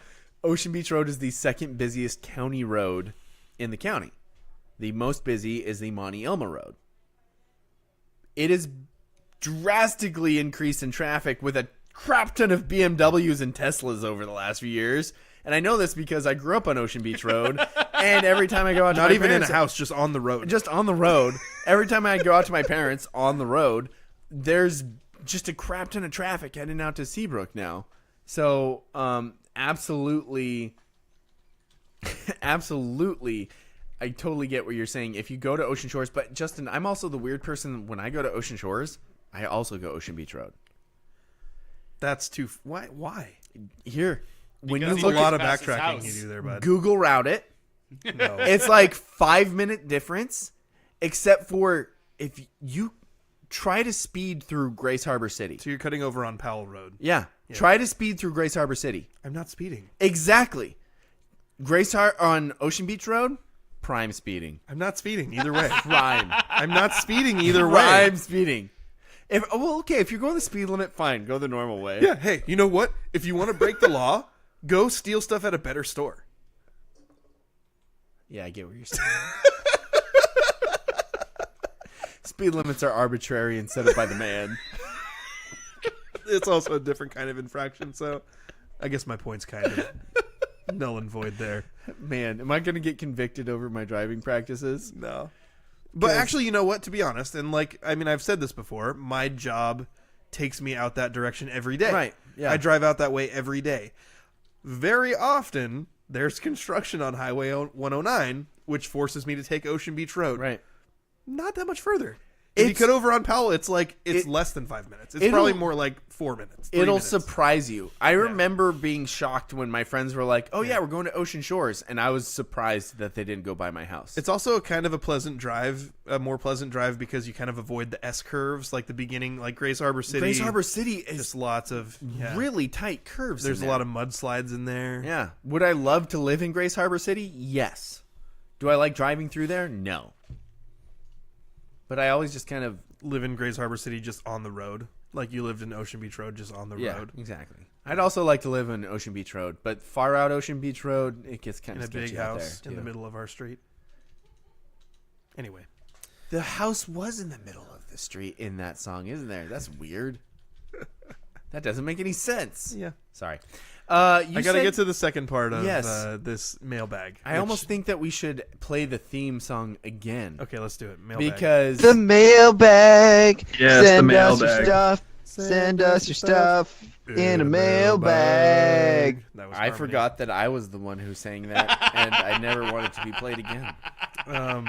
Ocean Beach Road is the second busiest county road in the county. The most busy is the Monte Elma Road. It is drastically increased in traffic with a crap ton of BMWs and Teslas over the last few years. And I know this because I grew up on Ocean Beach Road, and every time I go out to Not my even in a parents' house, just on the road. just on the road. Every time I go out to my parents on the road, there's just a crap ton of traffic heading out to Seabrook now. So, absolutely, I totally get what you're saying. If you go to Ocean Shores, but Justin, I'm also the weird person. When I go to Ocean Shores, I also go Ocean Beach Road. That's too. Why? Here, when Because you There's look a lot at of past his backtracking house. you do there, bud. Google route it, No. it's like 5-minute difference, except for if you try to speed through Grace Harbor City. So you're cutting over on Powell Road. Yeah. Try to speed through Grace Harbor City. I'm not speeding. Exactly. On Ocean Beach Road, prime speeding. I'm not speeding either way. Prime. I'm not speeding either way. Prime speeding. If you're going the speed limit, fine. Go the normal way. Yeah. Hey, you know what? If you want to break the law, go steal stuff at a better store. Yeah, I get what you're saying. Speed limits are arbitrary and set up by the man. It's also a different kind of infraction, so I guess my point's kind of null and void there. Man, am I going to get convicted over my driving practices? No. But actually, you know what? To be honest, and I've said this before, my job takes me out that direction every day. Right, yeah. I drive out that way every day. Very often, there's construction on Highway 109, which forces me to take Ocean Beach Road. Right. Not that much further. If you cut over on Powell, it's less than 5 minutes. It's probably more like 4 minutes. 3 It'll minutes. surprise you. I remember being shocked when my friends were like, "Oh yeah, we're going to Ocean Shores," and I was surprised that they didn't go by my house. It's also kind of a more pleasant drive because you kind of avoid the S curves, like the beginning, like Grace Harbor City. Grace Harbor City is just lots of really tight curves. There's a lot of mudslides in there. Yeah. Would I love to live in Grace Harbor City? Yes. Do I like driving through there? No. But I always just kind of live in Grace Harbor City just on the road. Like you lived in Ocean Beach Road just on the road. Exactly. I'd also like to live in Ocean Beach Road, but far out Ocean Beach Road, it gets kind In of a big sketchy out house there, in the too. middle of our street. Anyway. The house was in the middle of the street in that song, isn't there? That's weird. That doesn't make any sense. Yeah. Sorry. I got to get to the second part of this mailbag. I almost think that we should play the theme song again. Okay, let's do it. Mailbag. Because The mailbag. Yes, Send the us your mailbag. stuff. Send us your stuff in a mailbag. That was I forgot that I was the one who sang that, and I never want it to be played again.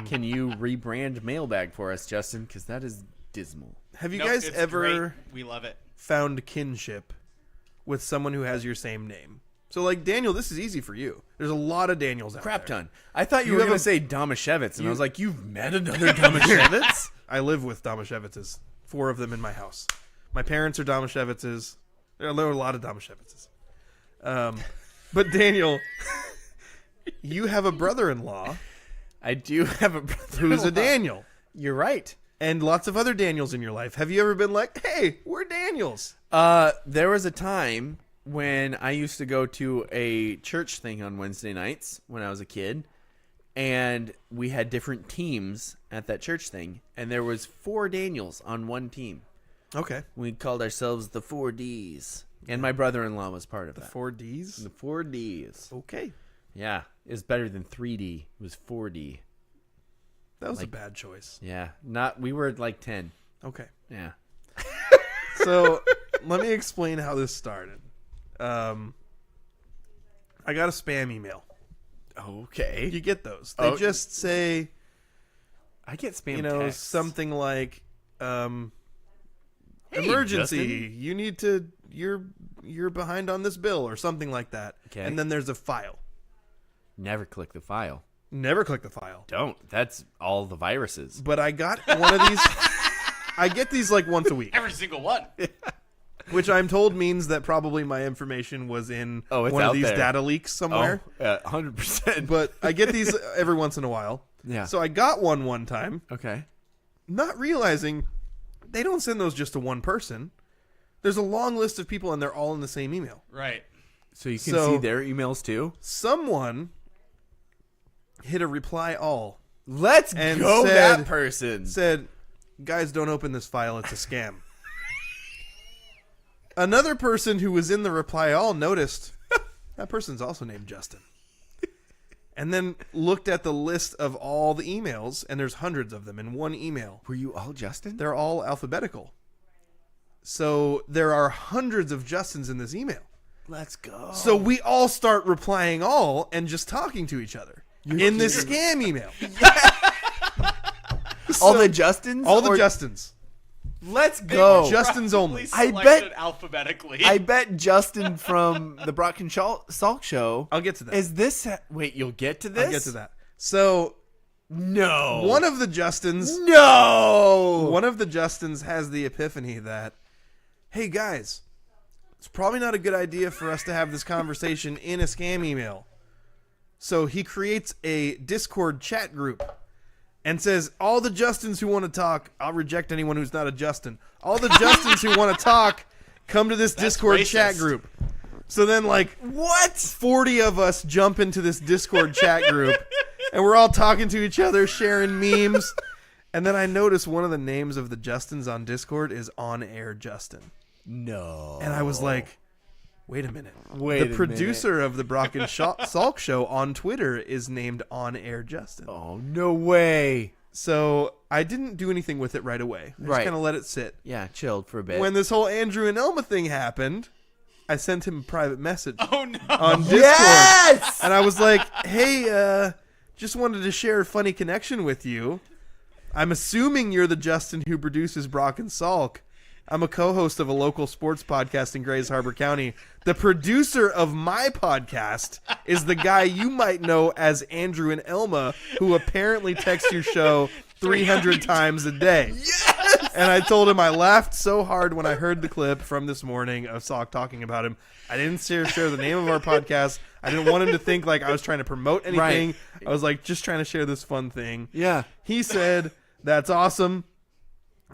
Can you rebrand mailbag for us, Justin? Because that is dismal. Have you Nope, guys it's ever great. We love it. found kinship with someone who has your same name? So, like, Daniel, this is easy for you. There's a lot of Daniels out Crap there. ton. I thought you You were have going a- to say Damashevitz, and I was like, you've met another Damashevitz? I live with Damashevitzes. 4 of them in my house. My parents are Damashevitzes. There are a lot of Damashevitzes. But Daniel, you have a brother-in-law I do have a brother who's a Daniel. You're right. And lots of other Daniels in your life. Have you ever been like, hey, we're Daniels? There was a time when I used to go to a church thing on Wednesday nights when I was a kid, and we had different teams at that church thing, and there was 4 Daniels on one team. Okay. We called ourselves the 4Ds, and my brother-in-law was part of that. 4 Ds? The 4Ds. Okay. Yeah, it was better than 3D. It was 4D. That was a bad choice. Yeah, we were like 10. Okay. Yeah. So let me explain how this started. I got a spam email. Okay. You get those. They just say, I get spam texts. something like, Hey, emergency, Justin. you need to, you're behind on this bill or something like that. Okay. And then there's a file. Never click the file. Never click the file. Don't. That's all the viruses. But I got one of these. I get these like once a week, Every single one. which I'm told means that probably my information was in Oh, it's one of out these there. data leaks somewhere. 100%. But I get these every once in a while. Yeah. So I got one time, Okay. not realizing they don't send those just to one person. There's a long list of people and they're all in the same email. Right. So you can So- see their emails too? Someone hit a reply all. Let's And go said- that person. Said, guys, don't open this file. It's a scam. Another person who was in the reply all noticed that person's also named Justin. And then looked at the list of all the emails, and there's hundreds of them in one email. Were you all Justin? They're all alphabetical. So there are hundreds of Justins in this email. Let's go. So we all start replying all and just talking to each other in this scam email. all the Justins? All the Or- Justins. Let's go. Justin's only. I Selected bet alphabetically. I bet Justin from the Brock and Salk show. I'll get to that. Is this? Wait, you'll get to this? I'll get to that. So No. one of the Justins has the epiphany that, hey guys, it's probably not a good idea for us to have this conversation in a scam email. So he creates a Discord chat group and says, all the Justins who want to talk, I'll reject anyone who's not a Justin. All the Justins who want to talk, come to this Discord racist. chat group. So then, like, What? 40 of us jump into this Discord chat group, and we're all talking to each other, sharing memes. And then I notice one of the names of the Justins on Discord is On Air Justin. No. And I was like, wait a minute. Wait the producer of the Brock and Salk show on Twitter is named On Air Justin. Oh, no way. So I didn't do anything with it right away. I just Right. kind of let it sit. Yeah, chilled for a bit. When this whole Andrew and Elma thing happened, I sent him a private message Oh no! on Discord. Yes! And I was like, hey, just wanted to share a funny connection with you. I'm assuming you're the Justin who produces Brock and Salk. I'm a co-host of a local sports podcast in Grays Harbor County. The producer of my podcast is the guy you might know as Andrew and Elma, who apparently texts your show 300 times a day. Yes! And I told him I laughed so hard when I heard the clip from this morning of Salk talking about him. I didn't share the name of our podcast. I didn't want him to think like I was trying to promote anything. Right. I was like just trying to share this fun thing. Yeah. He said, "That's awesome.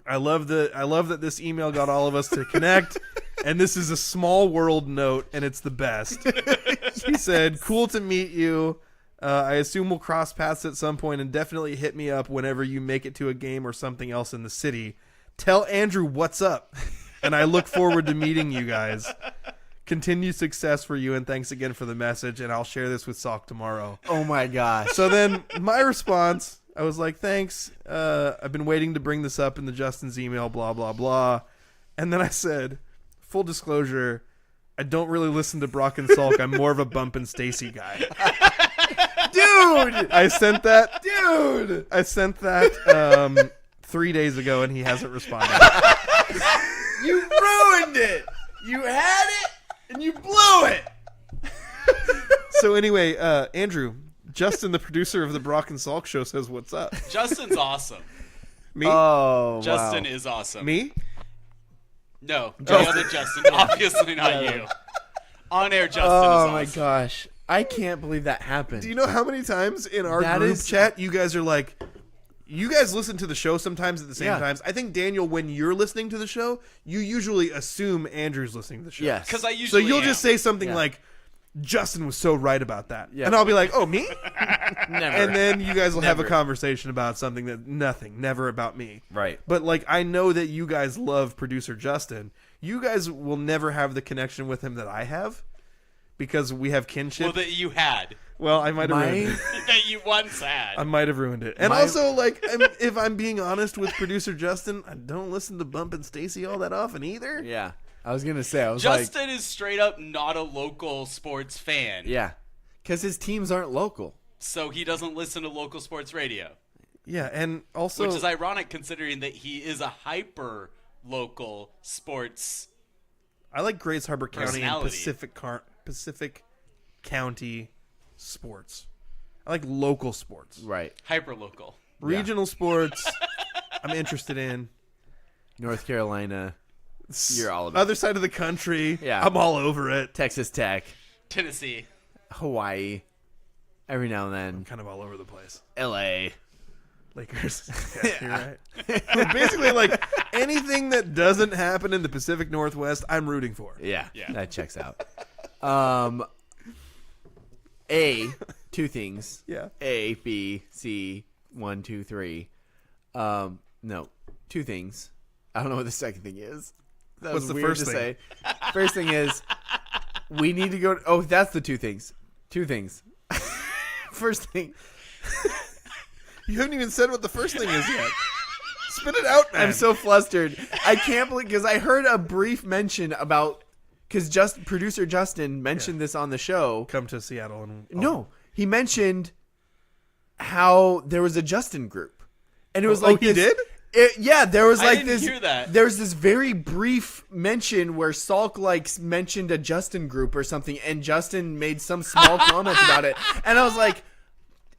I love that this email got all of us to connect, and this is a small world note, and it's the best." He said, "Cool to meet you. I assume we'll cross paths at some point, and definitely hit me up whenever you make it to a game or something else in the city. Tell Andrew what's up, and I look forward to meeting you guys. Continued success for you, and thanks again for the message, and I'll share this with Salk tomorrow." Oh, my gosh. So then my response, I was like, thanks. I've been waiting to bring this up in the Justin's email, blah, blah, blah. And then I said, full disclosure, I don't really listen to Brock and Salk. I'm more of a Bump and Stacy guy. Dude! I sent that. Dude! I sent that 3 days ago, and he hasn't responded. You ruined it! You had it, and you blew it! So anyway, Andrew, Justin, the producer of the Brock and Salk show, says, what's up? Justin's awesome. Me? Oh, Justin wow. is awesome. Me? No, the other Justin. Obviously not you. On air Justin is Oh, awesome. my gosh. I can't believe that happened. Do you know how many times in our That group is- chat you guys are like, you guys listen to the show sometimes at the same Yeah. times? I think, Daniel, when you're listening to the show, you usually assume Andrew's listening to the show. Yes. Because I So usually you'll am. just say something Yeah. like, Justin was so right about that. Yeah. And I'll be like, oh, me? Never. And then you guys will have a Never. conversation about something that never about me. Right. But like, I know that you guys love producer Justin. You guys will never have the connection with him that I have because we have kinship. Well, that you had. Well, I might have ruined it. That you once had. I might have ruined it. And My- also, like, if I'm being honest with producer Justin, I don't listen to Bump and Stacy all that often either. Yeah. I was going to say, Justin is straight up not a local sports fan. yeah. Because his teams aren't local. So he doesn't listen to local sports radio. Yeah, and also, Which is ironic considering that he is a hyper local sports. I like Grays Harbor County and Personality. Pacific County sports. I like local sports. Right. Hyper local. Regional sports, I'm interested in. North Carolina. You're all about Other side of the country, Yeah. I'm all over it. Texas Tech. Tennessee. Hawaii. Every now and then. Kind of all over the place. L.A. Lakers. Yeah, you're right. Basically, like, anything that doesn't happen in the Pacific Northwest, I'm rooting for. Yeah. Yeah. That checks out. Two things. Yeah. A, B, C, 1, 2, 3. No, two things. I don't know what the second thing is. That What's was the weird first to thing? say. First thing is we need to go. Oh, that's the two things. Two things. First thing. You haven't even said what the first thing is yet. Spit it out, man. I'm so flustered. I can't believe because I heard a brief mention about because producer Justin mentioned this on the show. Come to Seattle and No, he mentioned how there was a Justin group, and it was Oh, like he this- did? There was I like didn't this. hear that. There's this very brief mention where Salk mentioned a Justin group or something, and Justin made some small comment about it, and I was like,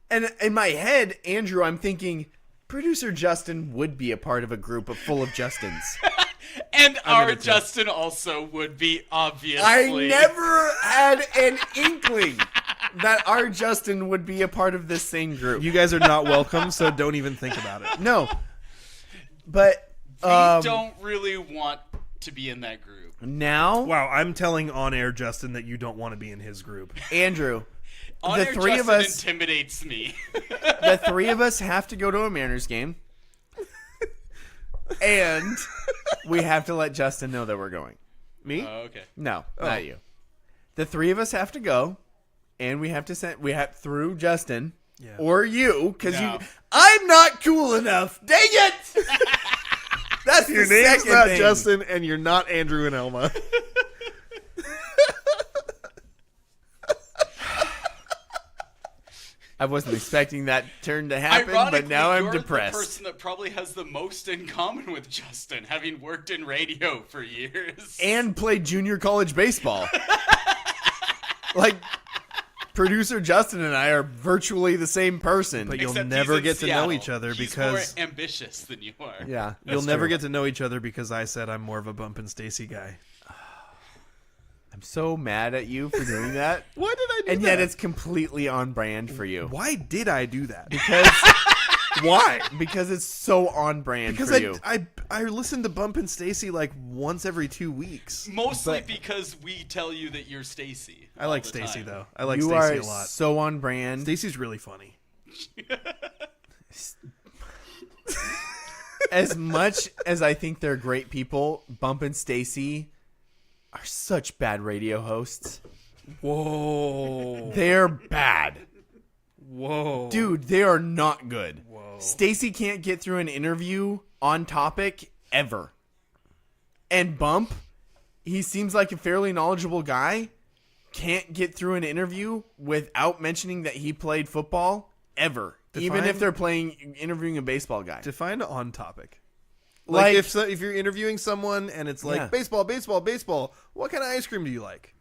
and in my head, Andrew, I'm thinking producer Justin would be a part of a group full of Justins. And our Justin also would be, obviously. I never had an inkling that our Justin would be a part of this same group. You guys are not welcome, so don't even think about it. No. But We don't really want to be in that group. now, Wow, I'm telling on-air Justin that you don't want to be in his group. Andrew, On-air the three Justin of us intimidates me. the three of us have to go to a Mariners game. And we have to let Justin know that we're going. Me? Okay. No, not you. The three of us have to go, and we have to through Justin or you, because I'm not cool enough. Dang it! That's Your the name's second not thing. Justin, and you're not Andrew and Elma. I wasn't expecting that turn to happen, Ironically, but now I'm you're depressed. the person that probably has the most in common with Justin, having worked in radio for years. And played junior college baseball. Like, producer Justin and I are virtually the same person. But you'll Except never he's in get to know Seattle. each other He's because more ambitious than you are. Yeah, you'll that's never true. get to know each other because I said I'm more of a Bump and Stacy guy. I'm so mad at you for doing that. Why did I do And that? yet it's completely on brand for you. Why did I do that? Because Why? because it's so on brand Because for you. I listen to Bump and Stacy like once every 2 weeks. Mostly But- because we tell you that you're Stacy. I like all the Stacy time. though. I like You Stacy are a lot. so on brand. Stacy's really funny. As much as I think they're great people, Bump and Stacy are such bad radio hosts. Whoa. They're bad. Whoa. Dude, they are not good. Whoa. Stacy can't get through an interview on topic ever. And Bump, he seems like a fairly knowledgeable guy, can't get through an interview without mentioning that he played football ever. Even if they're interviewing a baseball guy. Define on topic. Like- if you're interviewing someone and it's like Yeah. baseball, what kind of ice cream do you like?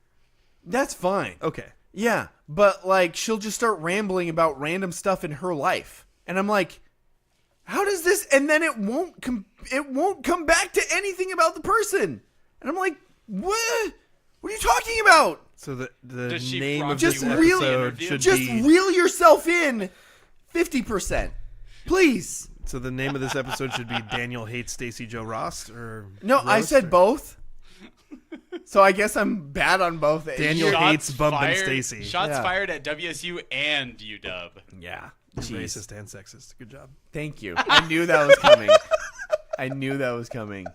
That's fine. Okay. Yeah, but like she'll just start rambling about random stuff in her life. And I'm like, how does this, and then it won't come back to anything about the person. And I'm like, what are you talking about? So the Does she name of prompt this you Just after the episode interview? should Just be reel yourself in 50%. Please. So the name of this episode should be Daniel Hates Stacy Joe Ross or No, I Roast, said or- both. So I guess I'm bad on both. Daniel Shots hates Bump and fired- Stacy. Shots Yeah. fired at WSU and UW. Yeah. You're Jeez. racist and sexist. Good job. Thank you. I knew that was coming. I knew that was coming.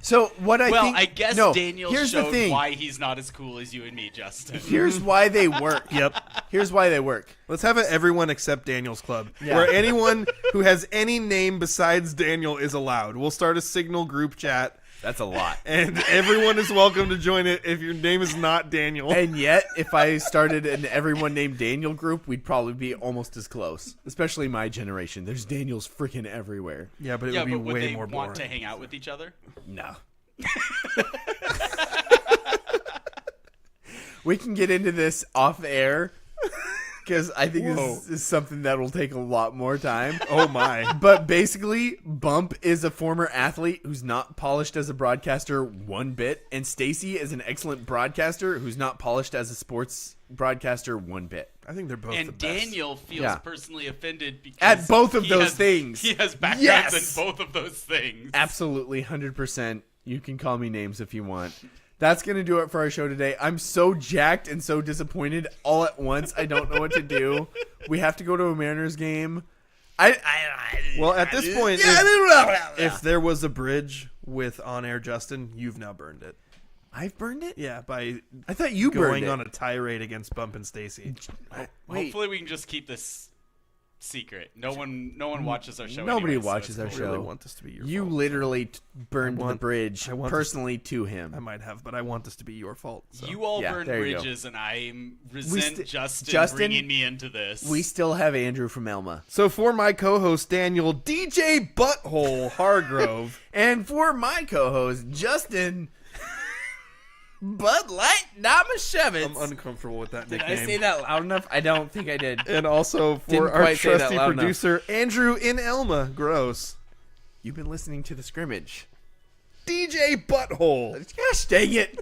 So what I Well, think, I guess no, Daniel here's the showed thing. why he's not as cool as you and me, Justin. Here's why they work. Yep. Here's why they work. Let's have an everyone except Daniel's club, Yeah. where anyone who has any name besides Daniel is allowed. We'll start a Signal group chat, That's a lot. and everyone is welcome to join it if your name is not Daniel. And yet, if I started an everyone named Daniel group, we'd probably be almost as close. Especially my generation. There's Daniels freaking everywhere. Yeah, but it Yeah, would be but would way they more want boring. to hang out with each other? No. We can get into this off air because I think this is something that will take a lot more time. Oh my. But basically, Bump is a former athlete who's not polished as a broadcaster one bit, and Stacy is an excellent broadcaster who's not polished as a sports broadcaster one bit. I think they're both the And best. Daniel feels Yeah. personally offended because At both of he those has- things. He has backgrounds Yes. in both of those things. Absolutely, 100%. You can call me names if you want. That's going to do it for our show today. I'm so jacked and so disappointed all at once. I don't know what to do. We have to go to a Mariners game. Well, at this point, if there was a bridge with on-air Justin, you've now burned it. I've burned it? Yeah, by I thought you burned going it. on a tirade against Bump and Stacy. Wait. Hopefully we can just keep this secret. No one watches our show. Nobody anyway, so watches it's our cool. show. I really want this to be your You fault. literally burned I want- the bridge I want personally to him. I might have, but I want this to be your fault. So. You all Yeah, burned there you go. bridges, and I resent Justin, Justin, bringing me into this. We still have Andrew from Elma. So for my co-host Daniel, DJ Butthole Hargrove, And for my co-host, Justin Bud Light Namashevitz. I'm uncomfortable with that Did nickname. I say that loud enough? I don't think I did. And also Didn't for our quite say that trusty loud producer Andrew in Elma, gross. You've been listening to The Scrimmage. DJ Butthole. Gosh dang it.